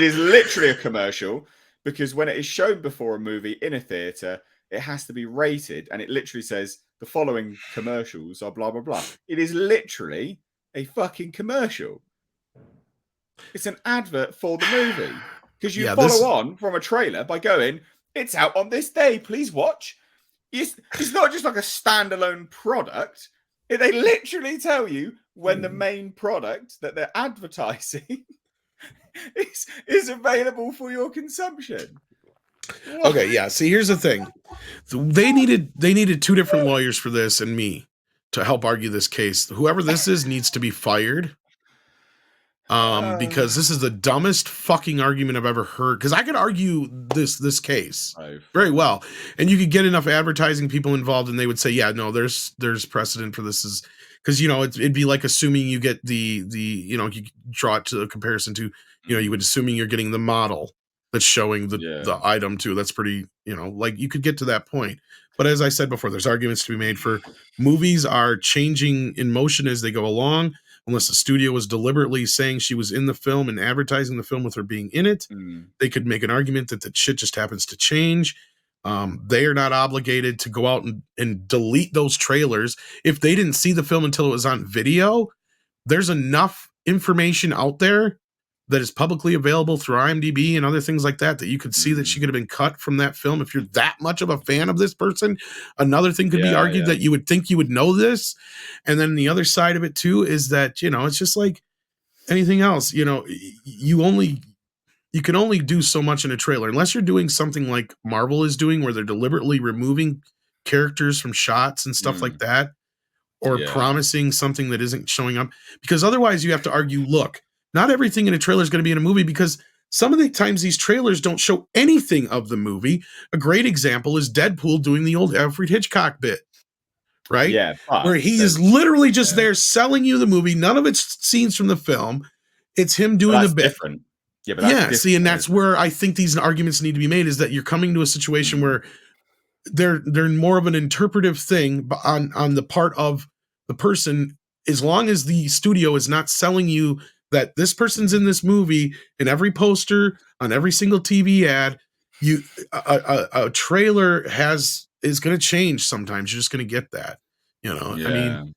is literally a commercial, because when it is shown before a movie in a theater, it has to be rated, and it literally says the following commercials are blah, blah, blah. It is literally a fucking commercial. It's an advert for the movie, because you follow on from a trailer by going, it's out on this day, please watch. It's not just like a standalone product. They literally tell you when the main product that they're advertising is available for your consumption. What? Okay, yeah. See, here's the thing. They needed 2 different lawyers for this and me to help argue this case. Whoever this is needs to be fired. Because this is the dumbest fucking argument I've ever heard. Because I could argue this case very well, and you could get enough advertising people involved, and they would say, "Yeah, no, there's precedent for this." Is because it'd be like assuming you get the you draw it to a comparison to you would assuming you're getting the model that's showing the item too. That's pretty like you could get to that point. But as I said before, there's arguments to be made for movies are changing in motion as they go along. Unless the studio was deliberately saying she was in the film and advertising the film with her being in it, they could make an argument that the shit just happens to change. They are not obligated to go out and delete those trailers. If they didn't see the film until it was on video, there's enough information out there that is publicly available through IMDb and other things like that you could see that she could have been cut from that film. If you're that much of a fan of this person, another thing could be argued that you would think you would know this. And then the other side of it too is that, it's just like anything else, you can only do so much in a trailer unless you're doing something like Marvel is doing, where they're deliberately removing characters from shots and stuff like that, or promising something that isn't showing up. Because otherwise you have to argue, look, not everything in a trailer is going to be in a movie, because some of the times these trailers don't show anything of the movie. A great example is Deadpool doing the old Alfred Hitchcock bit, right? Yeah. Where he is literally just there selling you the movie. None of it's scenes from the film. It's him doing the bit. Different. Yeah, but that's see, and that's where I think these arguments need to be made, is that you're coming to a situation where they're more of an interpretive thing on the part of the person, as long as the studio is not selling you that this person's in this movie in every poster, on every single TV ad. A trailer is going to change sometimes. You're just going to get that, I mean.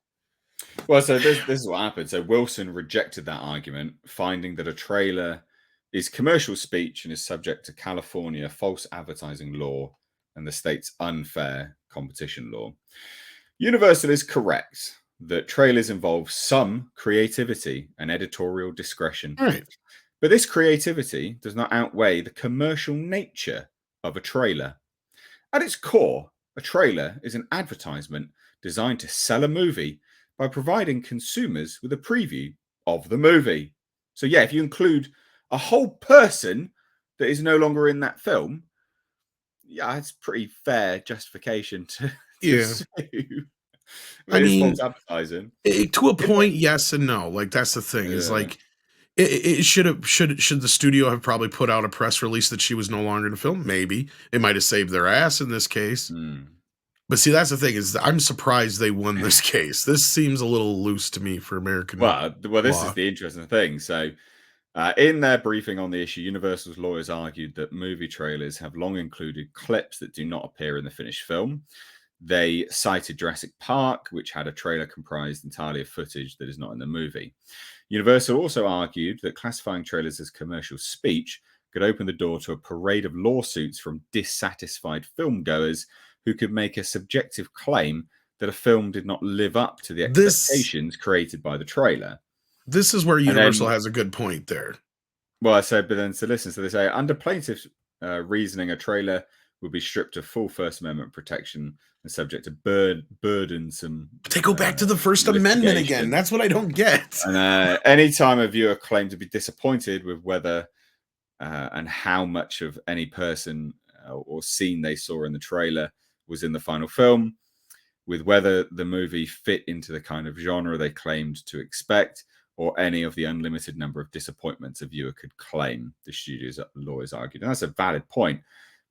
Well, so this is what happened. So Wilson rejected that argument, finding that a trailer is commercial speech and is subject to California false advertising law and the state's unfair competition law. Universal is correct that trailers involve some creativity and editorial discretion. Right. But this creativity does not outweigh the commercial nature of a trailer. At its core, a trailer is an advertisement designed to sell a movie by providing consumers with a preview of the movie. So yeah, if you include a whole person that is no longer in that film, yeah, it's pretty fair justification to sue. I mean, false advertising. To a point, yes and no. Like, that's the thing. Is like, it should the studio have probably put out a press release that she was no longer in the film? Maybe it might have saved their ass in this case. But see, that's the thing, is I'm surprised they won this case. This seems a little loose to me for American well, this law. is the interesting thing. So in their briefing on the issue, Universal's lawyers argued that movie trailers have long included clips that do not appear in the finished film. They cited Jurassic Park, which had a trailer comprised entirely of footage that is not in the movie. Universal also argued that classifying trailers as commercial speech could open the door to a parade of lawsuits from dissatisfied filmgoers who could make a subjective claim that a film did not live up to the expectations created by the trailer. This is where Universal has a good point there. Well, I said, but then listen. So they say, under plaintiff's reasoning, a trailer would be stripped of full First Amendment protection and subject to burdensome. But they go back to the First Amendment again. That's what I don't get. And any time a viewer claimed to be disappointed with whether and how much of any person or scene they saw in the trailer was in the final film, with whether the movie fit into the kind of genre they claimed to expect, or any of the unlimited number of disappointments a viewer could claim, the studio's lawyers argued. And that's a valid point.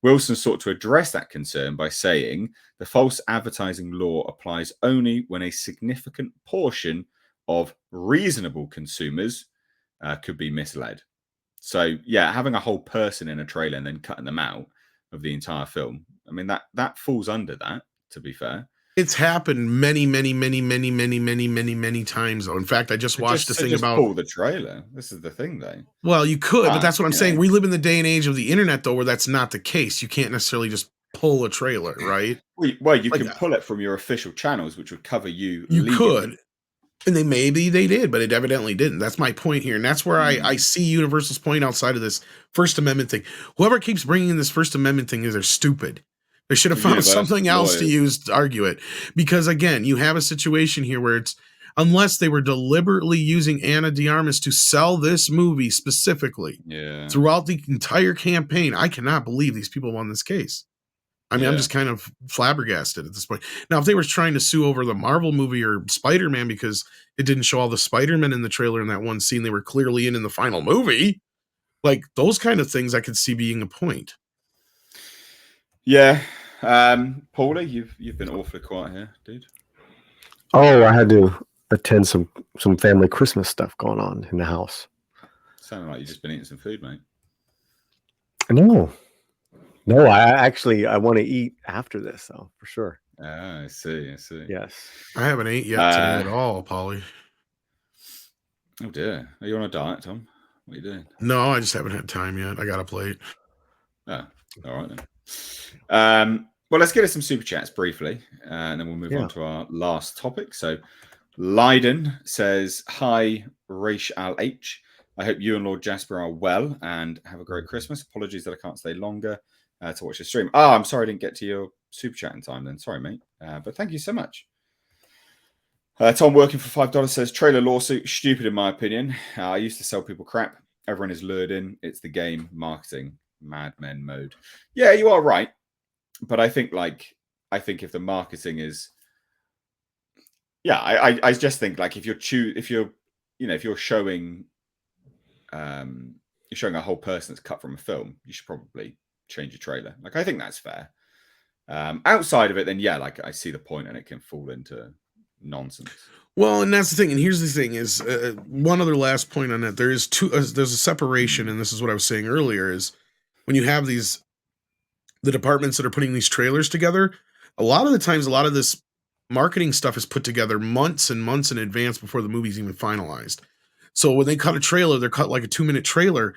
Wilson sought to address that concern by saying the false advertising law applies only when a significant portion of reasonable consumers could be misled. So, yeah, having a whole person in a trailer and then cutting them out of the entire film, I mean, that falls under that, to be fair. It's happened many times, though. In fact, I just watched a thing about pull the trailer. This is the thing, though. Well, you could, but that's what I'm saying. We live in the day and age of the internet, though, where that's not the case. You can't necessarily just pull a trailer, right? Well, you can pull it from your official channels, which would cover you. You legally. Could, and maybe they did, but it evidently didn't. That's my point here, and that's where I see Universal's point outside of this First Amendment thing. Whoever keeps bringing in this First Amendment thing they're stupid. They should have found something else to use to argue it. Because, again, you have a situation here where it's, unless they were deliberately using Ana de Armas to sell this movie specifically throughout the entire campaign, I cannot believe these people won this case. I mean, I'm just kind of flabbergasted at this point. Now, if they were trying to sue over the Marvel movie or Spider-Man because it didn't show all the Spider-Man in the trailer in that one scene they were clearly in the final movie, like those kind of things I could see being a point. Yeah. Paulie, you've been awfully quiet here, dude. Oh, I had to attend some family Christmas stuff going on in the house. Sounding like you've just been eating some food, mate. No. No, I want to eat after this, though, for sure. I see. Yes. I haven't ate yet today at Uh, all, Polly. oh dear. Are you on a diet, Tom? What are you doing? No, I just haven't had time yet. I got a plate. Oh, all right then. Well, let's get us some super chats briefly, and then we'll move on to our last topic. So, Leiden says, "Hi, Raish Al H. I hope you and Lord Jasper are well and have a great Christmas. Apologies that I can't stay longer to watch the stream. Oh, I'm sorry I didn't get to your super chat in time. Then sorry, mate. But thank you so much." Tom working for $5 says, "Trailer lawsuit, stupid in my opinion. I used to sell people crap. Everyone is lured in. It's the game, marketing, madmen mode." Yeah, you are right. But I think if the marketing is, yeah, I just think like if you're showing a whole person that's cut from a film, you should probably change your trailer. Like I think that's fair. Outside of it, then yeah, like I see the point, and it can fall into nonsense. Well, and that's the thing. And here's the thing: is one other last point on that. There's a separation, and this is what I was saying earlier: is when you have the departments that are putting these trailers together. A lot of the times, a lot of this marketing stuff is put together months and months in advance before the movie's even finalized. So when they cut a trailer, they're cut like a 2-minute trailer.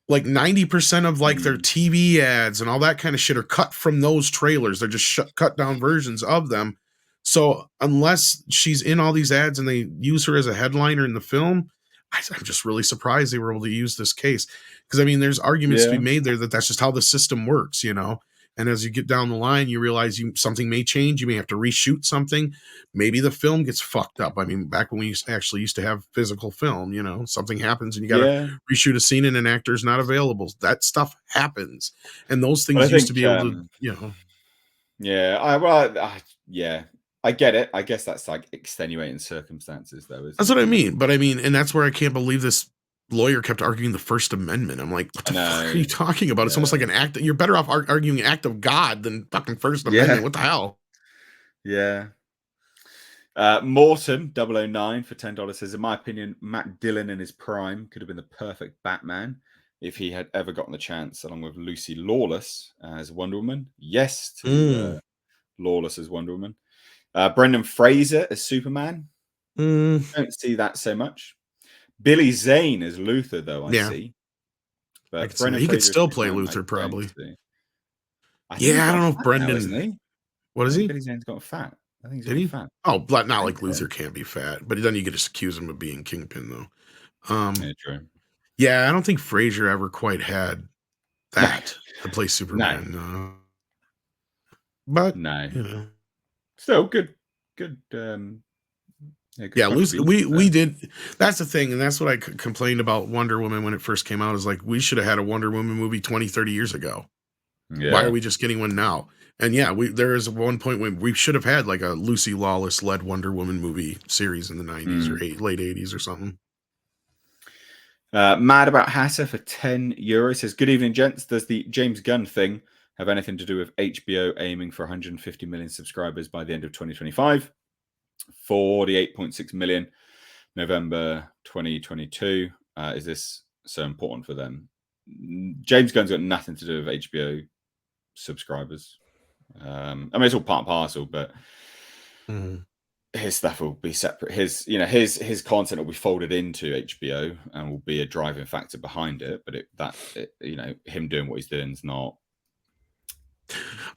Like 90% of like their TV ads and all that kind of shit are cut from those trailers. They're just cut down versions of them. So unless she's in all these ads and they use her as a headliner in the film, I'm just really surprised they were able to use this case. Because I mean, there's arguments to be made there that that's just how the system works, you know. And as you get down the line, you realize something may change. You may have to reshoot something. Maybe the film gets fucked up. I mean, back when we actually used to have physical film, you know, something happens and you got to reshoot a scene and an actor's not available. That stuff happens. And those things used to be able to, you know. Yeah, I get it. I guess that's like extenuating circumstances, though. That's what I mean. But I mean, and that's where I can't believe this lawyer kept arguing the First Amendment. I'm like, what the fuck are you talking about? It's almost like an act. You're better off arguing an act of God than fucking First Amendment. What the hell? Yeah. Morton 009 for $10 says, "In my opinion, Matt Dillon in his prime could have been the perfect Batman if he had ever gotten the chance, along with Lucy Lawless as Wonder Woman. Yes to Lawless as Wonder Woman. Brendan Fraser as Superman. Don't see that so much. Billy Zane as Luther, though, I see. But Brendan he could still play Luther, probably. I don't know if Brendan... isn't he? What is he? Billy Zane's got fat. I think he's fat. Oh, but not like Luther can't be fat. But then you could just accuse him of being Kingpin, though. Yeah, true. Yeah, I don't think Fraser ever quite had that to play Superman. No. But, no. You know. Still good. Yeah, we did. That's the thing, and that's what I complained about Wonder Woman when it first came out. Is like we should have had a Wonder Woman movie 20, 30 years ago. Yeah. Why are we just getting one now? And yeah, there is one point when we should have had like a Lucy Lawless led Wonder Woman movie series in the 90s or late 80s or something. Mad About Hatter for €10 says, "Good evening, gents. Does the James Gunn thing have anything to do with HBO aiming for 150 million subscribers by the end of 2025? 48.6 million, November 2022. Is this so important for them?" James Gunn's got nothing to do with HBO subscribers. I mean, it's all part and parcel, but his stuff will be separate. His content will be folded into HBO and will be a driving factor behind it. But him doing what he's doing is not.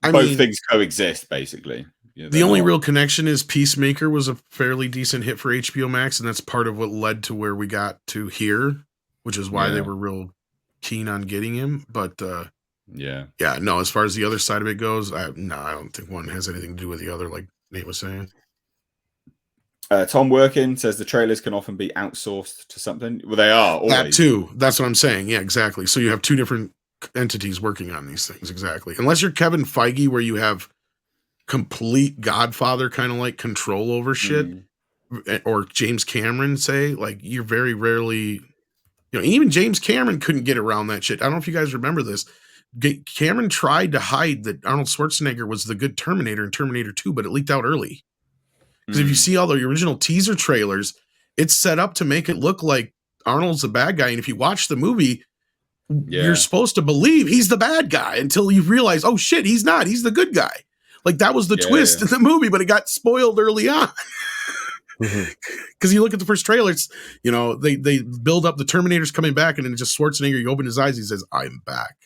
Both things coexist, basically. The only real connection is Peacemaker was a fairly decent hit for HBO Max, and that's part of what led to where we got to here, which is why they were real keen on getting him. But no, as far as the other side of it goes, I don't think one has anything to do with the other, like Nate was saying. Tom Workin says the trailers can often be outsourced to something. Well, they are always. That too. That's what I'm saying. Yeah, exactly. So you have two different entities working on these things. Exactly. Unless you're Kevin Feige, where you have complete Godfather kind of like control over shit, or James Cameron, say, like, you're very rarely, even James Cameron couldn't get around that shit. I don't know if you guys remember this. Cameron tried to hide that Arnold Schwarzenegger was the good Terminator in Terminator 2, but it leaked out early. Because if you see all the original teaser trailers, it's set up to make it look like Arnold's a bad guy. And if you watch the movie, you're supposed to believe he's the bad guy until you realize, oh shit, he's not. He's the good guy. Like that was the twist in the movie, but it got spoiled early on. Because you look at the first trailer, it's, you know, they build up the Terminator's coming back, and then just Schwarzenegger, you open his eyes, he says, I'm back.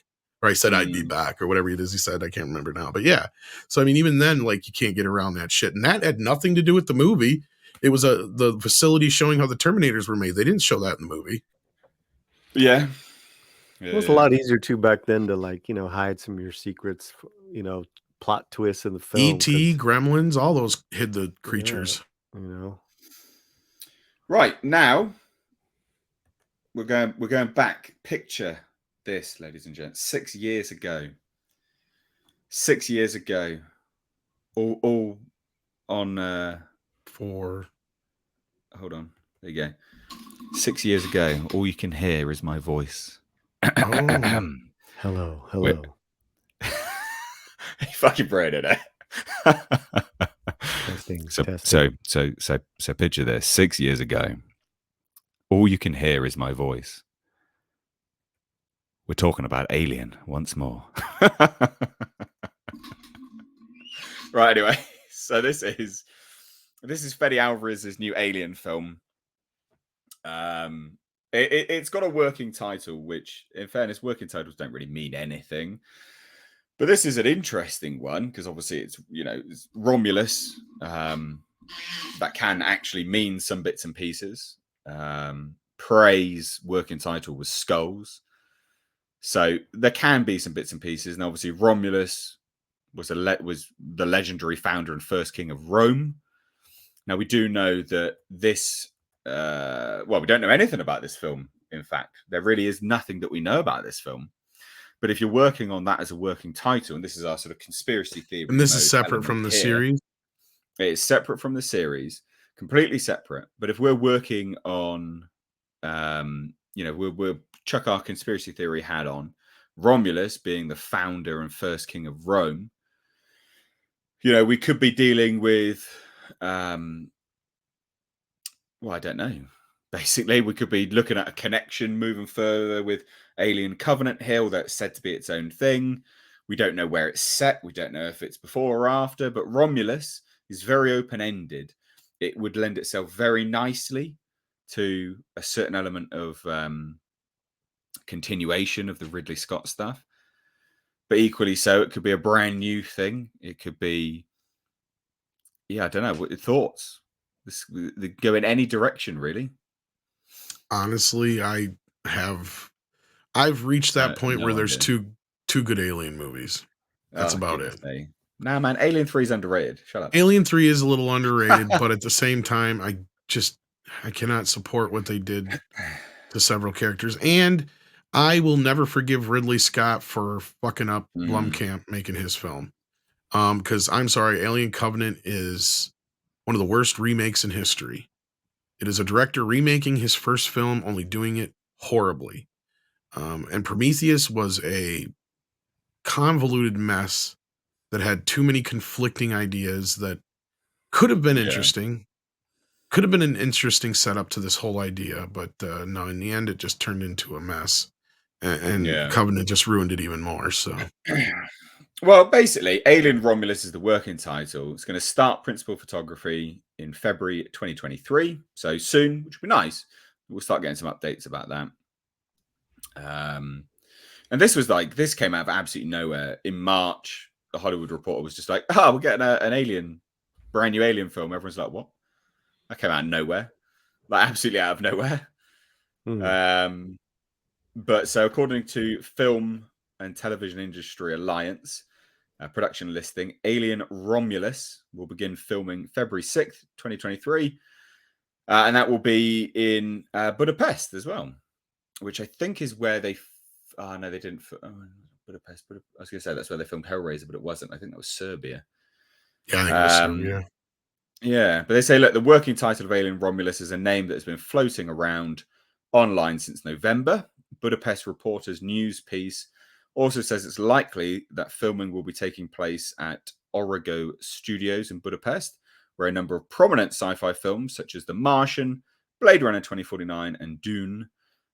Or I said I'd be back, or whatever it is he said. I can't remember now. But yeah. So I mean, even then, like, you can't get around that shit. And that had nothing to do with the movie. It was the facility showing how the Terminators were made. They didn't show that in the movie. Yeah. It was a lot easier too back then to, like, you know, hide some of your secrets, you know, plot twists in the film. E.T., Gremlins, all those hid the creatures. Yeah, you know. Right, now we're going back. Picture this, ladies and gents. 6 years ago. 6 years ago. All on Hold on. There you go. 6 years ago, all you can hear is my voice. Hello. Fucking brilliant, eh? Testing. So picture this. 6 years ago, all you can hear is my voice. We're talking about Alien once more. Right, anyway. So this is Fede Alvarez's new Alien film. It's got a working title, which, in fairness, working titles don't really mean anything. But this is an interesting one because obviously it's Romulus. That can actually mean some bits and pieces. Prey's working title was Skulls. So there can be some bits and pieces. And obviously Romulus was the legendary founder and first king of Rome. Now, we do know that this... we don't know anything about this film, in fact. There really is nothing that we know about this film. But if you're working on that as a working title, and this is our sort of conspiracy theory... And this is separate from the series? It's separate from the series, completely separate. But if we're working on, we'll chuck our conspiracy theory hat on, Romulus being the founder and first king of Rome, we could be dealing with... I don't know. Basically, we could be looking at a connection moving further with Alien Covenant Hill that's said to be its own thing. We don't know where it's set. We don't know if it's before or after. But Romulus is very open-ended. It would lend itself very nicely to a certain element of continuation of the Ridley Scott stuff. But equally so, it could be a brand new thing. It could be... I don't know. What your thoughts? They go in any direction, really. Honestly, I've reached that point where there's two good Alien movies. That's about it. Nah, man, Alien 3 is underrated. Shut up. Alien 3 is a little underrated, but at the same time, I cannot support what they did to several characters. And I will never forgive Ridley Scott for fucking up Blumkamp making his film. Because I'm sorry, Alien Covenant is one of the worst remakes in history. It is a director remaking his first film, only doing it horribly. And Prometheus was a convoluted mess that had too many conflicting ideas that could have been interesting. Could have been an interesting setup to this whole idea, but no, in the end, it just turned into a mess. And Covenant just ruined it even more, so... Well, basically, Alien Romulus is the working title. It's going to start principal photography in February 2023, so soon, which would be nice. We'll start getting some updates about that. And this came out of absolutely nowhere. In March, the Hollywood Reporter was just like, we're getting an brand new Alien film. Everyone's like, what? That came out of nowhere. Like, absolutely out of nowhere. But so according to Film and Television Industry Alliance, production listing, Alien Romulus will begin filming February 6th, 2023. And that will be in Budapest as well, which I think is where they... no, they didn't... Budapest. I was going to say that's where they filmed Hellraiser, but it wasn't. I think that was Serbia. Yeah, I think it was Serbia. Yeah, but they say, look, the working title of Alien Romulus is a name that has been floating around online since November. Budapest Reporter's news piece also says it's likely that filming will be taking place at Origo Studios in Budapest, where a number of prominent sci-fi films such as The Martian, Blade Runner 2049, and Dune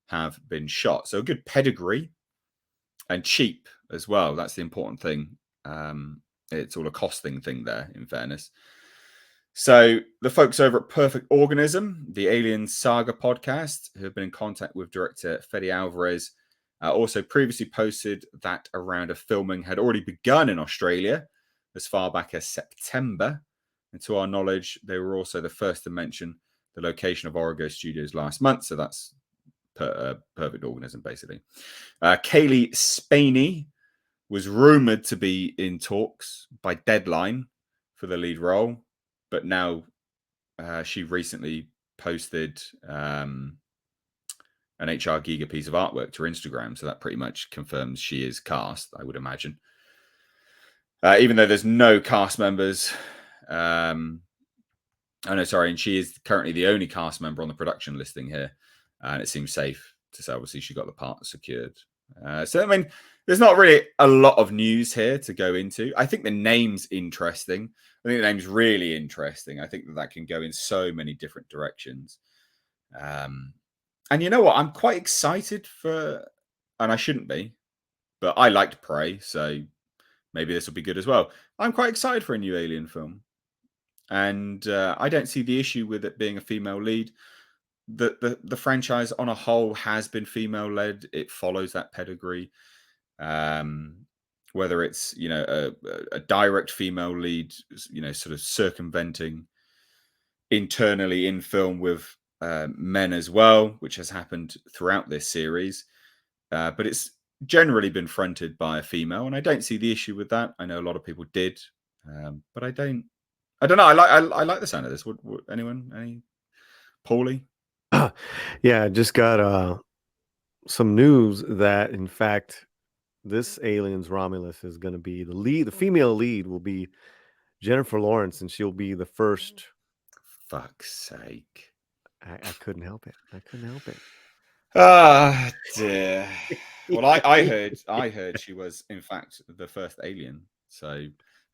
have been shot. So a good pedigree and cheap as well. That's the important thing. It's all a costing thing there, in fairness. So the folks over at Perfect Organism, the Alien Saga podcast, who have been in contact with director Fede Alvarez, also previously posted that a round of filming had already begun in Australia as far back as September. And to our knowledge, they were also the first to mention the location of Origo Studios last month. So that's Perfect Organism, basically. Kaylee Spaney was rumored to be in talks by Deadline for the lead role, but now she recently posted an HR Giga piece of artwork to her Instagram, so that pretty much confirms she is cast, I would imagine. Even though there's no cast members. Oh no, sorry, and she is currently the only cast member on the production listing here, and it seems safe to say obviously she got the part secured. So I mean, there's not really a lot of news here to go into. I think the name's interesting. I think the name's really interesting. I think that can go in so many different directions. And you know what? I'm quite excited for, and I shouldn't be, but I liked Prey, so maybe this will be good as well. I'm quite excited for a new Alien film. And I don't see the issue with it being a female lead. The franchise on a whole has been female led. It follows that pedigree. Whether it's a direct female lead, sort of circumventing internally in film with men as well, which has happened throughout this series. But it's generally been fronted by a female, and I don't see the issue with that. I know a lot of people did, but I don't know. I like the sound of this. Would anyone? Any Paulie? Yeah, I just got some news that in fact this Aliens Romulus is going to be the lead. The female lead will be Jennifer Lawrence, and she'll be the first. Fuck's sake! I couldn't help it. I couldn't help it. Ah, dear. Well, I heard she was in fact the first alien. So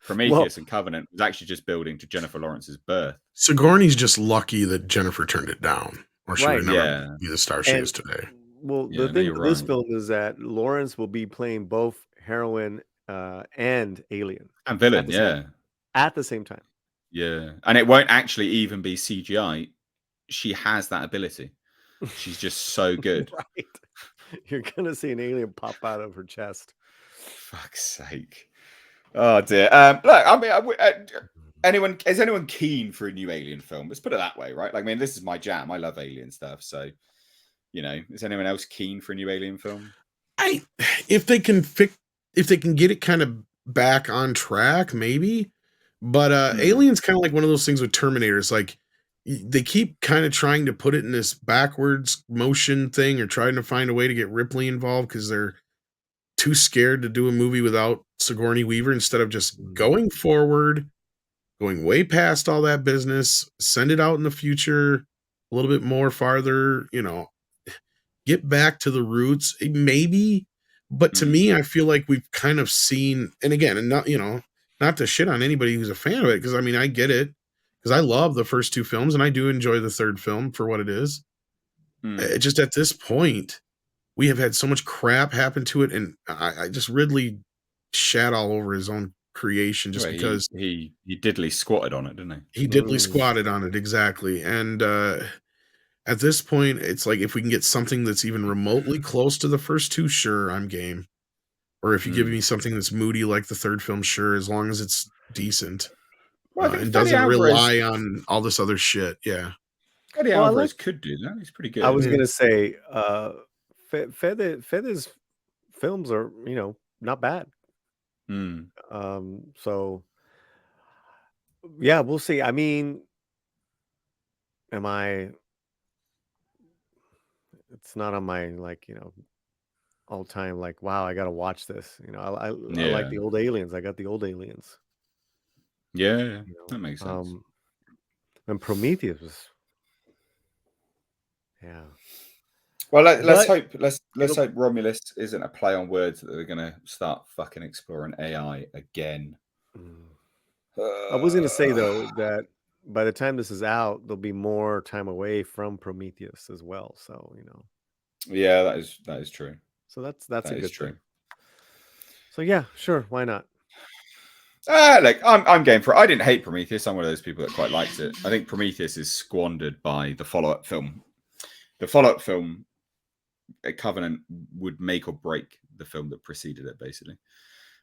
Prometheus and Covenant was actually just building to Jennifer Lawrence's birth. Sigourney's just lucky that Jennifer turned it down, or she would Right. never be the star she is today. Well, Yeah, the no, thing you're with this right. film is that Lawrence will be playing both heroine and alien And villain, at the yeah. at the same time. Yeah. And it won't actually even be CGI. She has that ability. She's just so good. Right. You're gonna see an alien pop out of her chest. Fuck's sake. Oh dear. Look, I mean, is anyone keen for a new Alien film? Let's put it that way, right? Like, I mean, this is my jam. I love Alien stuff. So, is anyone else keen for a new Alien film? If they can get it kind of back on track, maybe. But Alien's kind of like one of those things with Terminators. Like they keep kind of trying to put it in this backwards motion thing, or trying to find a way to get Ripley involved because they're too scared to do a movie without Sigourney Weaver, instead of just going forward, going way past all that business, send it out in the future a little bit more farther, get back to the roots, maybe. But to me, I feel like we've kind of seen, and again, and not to shit on anybody who's a fan of it, because I mean, I get it, because I love the first two films, and I do enjoy the third film for what it is. Just at this point, we have had so much crap happen to it, and I just Ridley shat all over his own creation just because he diddly squatted on it, didn't he? he diddly squatted on it, exactly. And at this point, it's like, if we can get something that's even remotely close to the first two, sure, I'm game. Or if you give me something that's moody like the third film, sure, as long as it's decent, Well, I think and Fede doesn't Alvarez, rely on all this other shit. Yeah. Fede Alvarez could do that. He's pretty good. I was gonna say, Fede's films are, not bad. So yeah, we'll see. I mean, it's not on my all time wow, I gotta watch this. I like the old Aliens. I got the old Aliens. Yeah, that makes sense. And Prometheus was, yeah. Well, let's hope Romulus isn't a play on words that they're gonna start fucking exploring AI again. I was gonna say though that by the time this is out, there'll be more time away from Prometheus as well. So Yeah, that is true. So that's a good thing. So yeah, sure, why not? Like I'm game for it. I didn't hate Prometheus. I'm one of those people that quite liked it. I think Prometheus is squandered by the follow-up film. The follow-up film, Covenant, would make or break the film that preceded it, basically,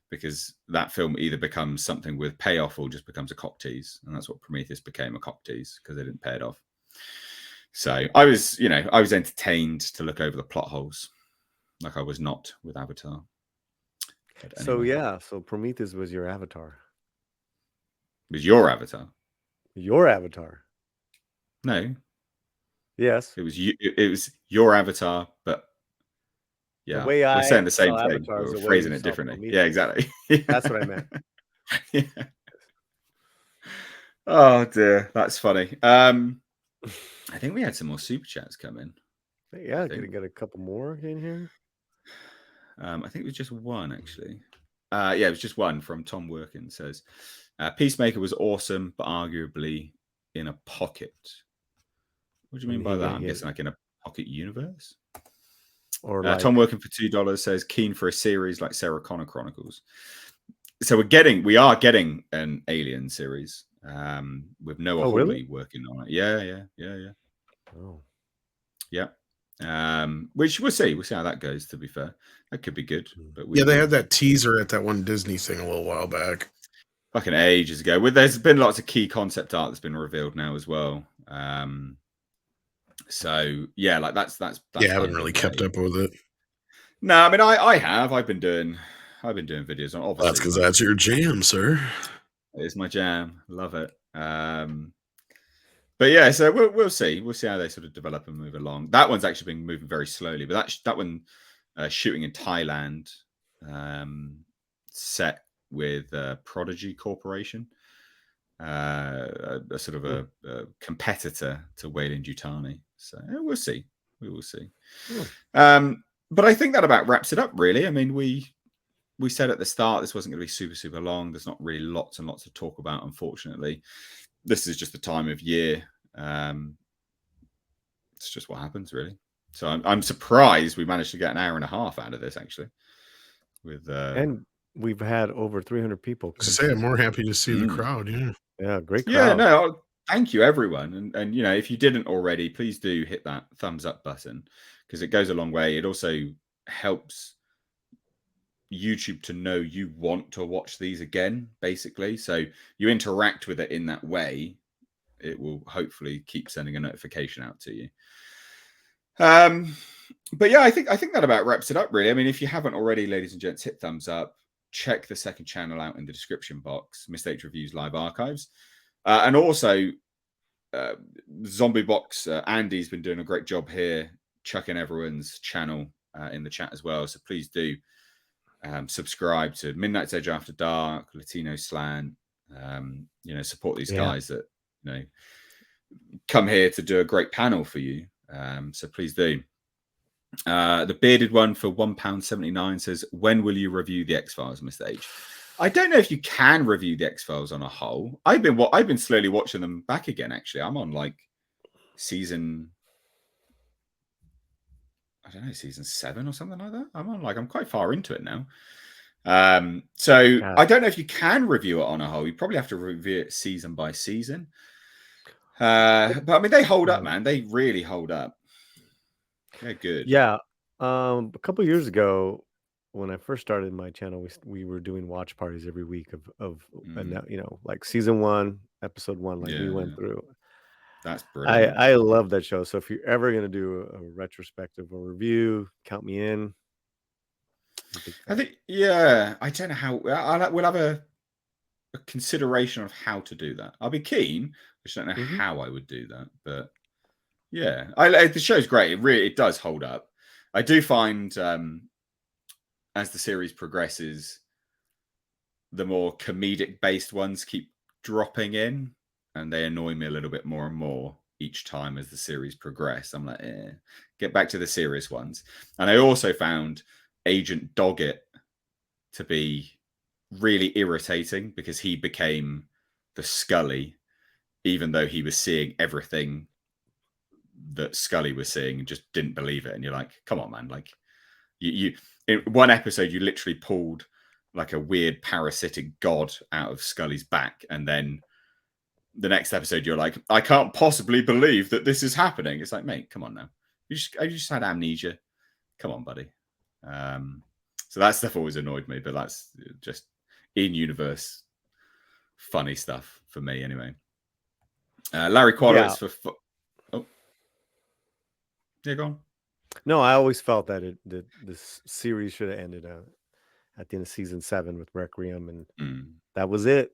because that film either becomes something with payoff or just becomes a cock tease, and that's what Prometheus became, a cock tease, because they didn't pay it off. So I was entertained to look over the plot holes, like I was not with Avatar. But So anyway, yeah, so Prometheus was your avatar. it was your Avatar. Your avatar. No, Yes. it was you. It was your Avatar, but The yeah, way we're I saying the same saw thing, Avatar but is we're the way you phrasing it saw differently. Yeah, Prometheus. exactly. That's what I meant. Yeah. Oh dear, that's funny. I think we had some more super chats come in. Yeah, I gonna think. get a couple more in here. I think it was just one actually. Yeah, it was just one from Tom Workin. Says Peacemaker was awesome, but arguably in a pocket. What do you mean And by he, that? I'm he guessing like in a pocket universe. or Tom like, Working for $2 says keen for a series like Sarah Connor Chronicles. So we are getting an Alien series with Noah oh really? Hawley working on it. Yeah. Oh, Yeah. Which we'll see. We'll see how that goes. To be fair, that could be good. But we Yeah, they will had that teaser at that one Disney thing a little while back. fucking ages ago. There's been lots of key concept art that's been revealed now as well. So yeah, like that's Yeah, I haven't kind of really in kept play. up with it. No, I mean I have. I've been doing videos on, That's obviously, because like that's your jam, sir. it's my jam. Love it. But yeah, so we'll see. We'll see how they sort of develop and move along. That one's actually been moving very slowly, but that one shooting in Thailand, set with Prodigy Corporation, a sort of hmm. a competitor to Wayland Yutani. So we'll see. We will see. Hmm. But I think that about wraps it up, really. I mean, we said at the start this wasn't going to be super, super long. There's not really lots and lots to talk about, unfortunately. This is just the time of year. It's just what happens, really. So I'm surprised we managed to get an hour and a half out of this, actually. With And we've had over 300 people As I say, I'm contribute. more happy to see the crowd. Yeah. Yeah, great yeah, crowd. no, thank you everyone, and if you didn't already, please do hit that thumbs up button because it goes a long way. It also helps YouTube to know you want to watch these again, basically. So you interact with it in that way, it will hopefully keep sending a notification out to you. But yeah, I think that about wraps it up, really. I mean, if you haven't already, ladies and gents, hit thumbs up. Check the second channel out in the description box, Mistakes Reviews Live Archives. And also, Zombie Box, Andy's been doing a great job here, chucking everyone's channel in the chat as well. So please do subscribe to Midnight's Edge After Dark, Latino Slant. Support these guys that come here to do a great panel for you. So please do. The bearded one for £1.79 says, when will you review the X-Files, Mr. H? I don't know if you can review the X-Files on a whole. I've been slowly watching them back again, actually. I'm on like season, I don't know, season 7 or something like that. I'm quite far into it now. So I don't know if you can review it on a whole. You probably have to review it season by season. But I mean, they hold up, man. They really hold up. They're good. Yeah. A couple years ago, when I first started my channel, we were doing watch parties every week of like season 1, episode 1, like we went through. That's brilliant. I love that show. So if you're ever gonna do a retrospective or review, count me in. I think, yeah, I don't know how we'll have a consideration of how to do that. I'll be keen. I just don't know how I would do that, but yeah, the show's great. It does hold up. I do find as the series progresses, the more comedic based ones keep dropping in, and they annoy me a little bit more and more each time as the series progress. I'm like, get back to the serious ones. And I also found Agent Doggett to be really irritating because he became the Scully, even though he was seeing everything that Scully was seeing and just didn't believe it. And you're like, come on, man. Like you in one episode, you literally pulled like a weird parasitic god out of Scully's back, and then the next episode you're like, I can't possibly believe that this is happening. It's like, mate, come on now. You just had amnesia. Come on, buddy. So that stuff always annoyed me, but that's just in-universe funny stuff for me anyway. Larry Quadro for oh yeah, go on. No, I always felt that this series should have ended at the end of season 7 with Requiem, and that was it.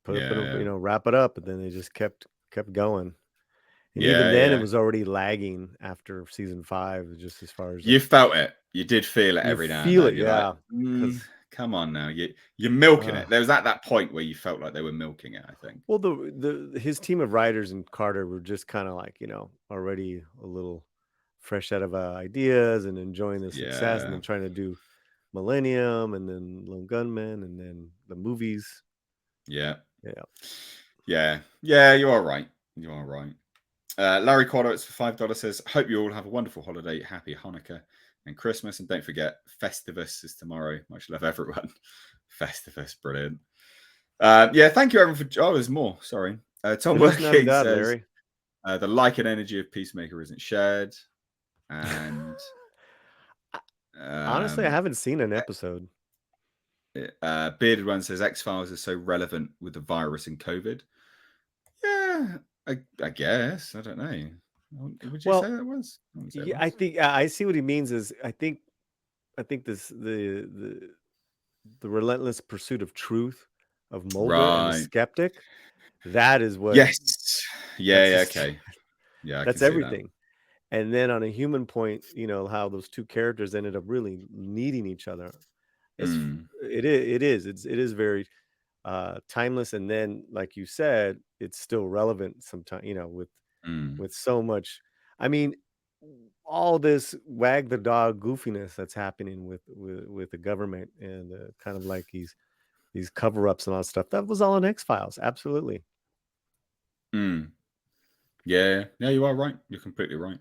Wrap it up, and then they just kept going. And even then, it was already lagging after season 5, just as far as you felt it. You did feel it every now and then. Feel it, yeah. Like, come on now, you're milking it. There was at that point where you felt like they were milking it, I think. Well, his team of writers and Carter were just kind of like, already a little fresh out of ideas and enjoying the success, and then trying to do Millennium, and then Lone Gunman, and then the movies. Yeah. You are right. Larry Quadro for $5 says, hope you all have a wonderful holiday, happy Hanukkah and Christmas, and don't forget Festivus is tomorrow. Much love, everyone. Festivus, brilliant. Thank you everyone for there's more, sorry. Tom Working says Larry. The like and energy of Peacemaker isn't shared, and honestly I haven't seen an episode. Bearded One says X-Files is so relevant with the virus and COVID. Yeah, I guess. I don't know. Would you say that was? I think I see what he means. Is I think this the relentless pursuit of truth of Mulder and the skeptic. That is what. Yes. Yeah. Okay. Yeah. That's everything. And then on a human point, how those two characters ended up really needing each other. It is very timeless, and then like you said, it's still relevant sometimes, with so much. I mean, all this wag the dog goofiness that's happening with the government, and kind of like these cover-ups and all that stuff, that was all in X-Files. Absolutely. Yeah, you are right. You're completely right.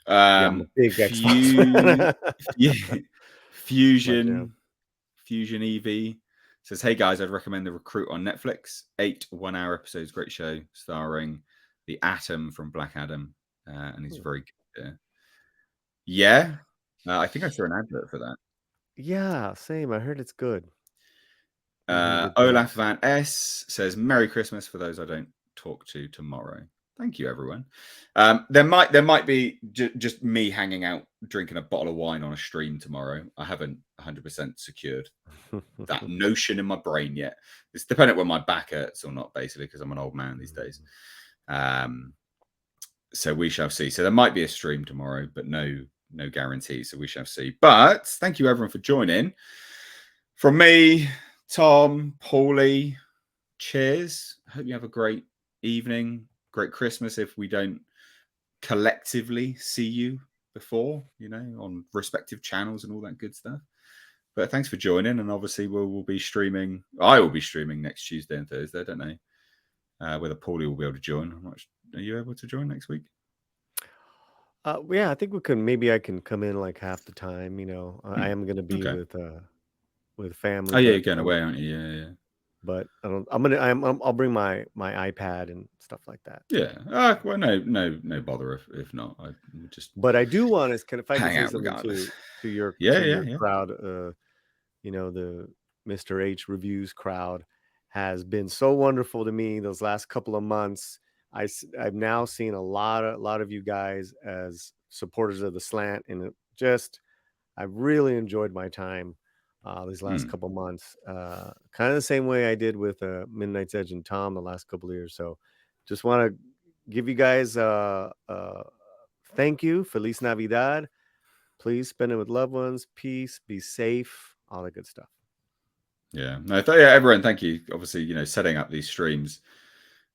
I'm a big X-Files Fusion EV says, hey guys, I'd recommend The Recruit on Netflix. 8 one-hour episodes, great show, starring the Atom from Black Adam, and he's very good there. I think I saw an advert for that. Yeah, same. I heard it's good. Olaf Van S says, Merry Christmas for those I don't talk to tomorrow. Thank you, everyone. There might be just me hanging out drinking a bottle of wine on a stream tomorrow. I haven't 100% secured that notion in my brain yet. It's dependent when my back hurts or not, basically, because I'm an old man these days. So we shall see. So there might be a stream tomorrow, but no guarantee. So we shall see. But thank you, everyone, for joining. From me, Tom, Paulie, cheers. I hope you have a great evening, great Christmas if we don't collectively see you before, on respective channels and all that good stuff. But thanks for joining, and obviously we'll be streaming. I will be streaming next Tuesday and Thursday. I don't know whether Paulie will be able to join. Are you able to join next week? Yeah, I think we can. Maybe I can come in like half the time. I am going to be with family. Oh yeah, you're going away, aren't you? Yeah. But I'll bring my iPad and stuff like that. Yeah. Well, no bother if not. I just. But I do want to if I can say something to your crowd. The Mr. H reviews crowd has been so wonderful to me those last couple of months. I've now seen a lot of you guys as supporters of the slant, and I've really enjoyed my time these last couple months, kind of the same way I did with Midnight's Edge and Tom the last couple of years. So just want to give you guys thank you. Feliz Navidad. Please spend it with loved ones. Peace. Be safe. All that good stuff. Yeah. No, everyone, thank you. Obviously, setting up these streams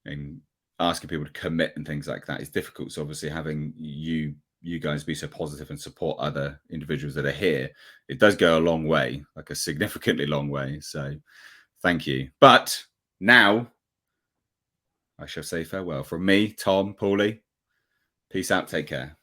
and asking people to commit and things like that is difficult. So obviously having you guys be so positive and support other individuals that are here, it does go a long way, like a significantly long way. So thank you. But now I shall say farewell from me, Tom, Paulie. Peace out. Take care.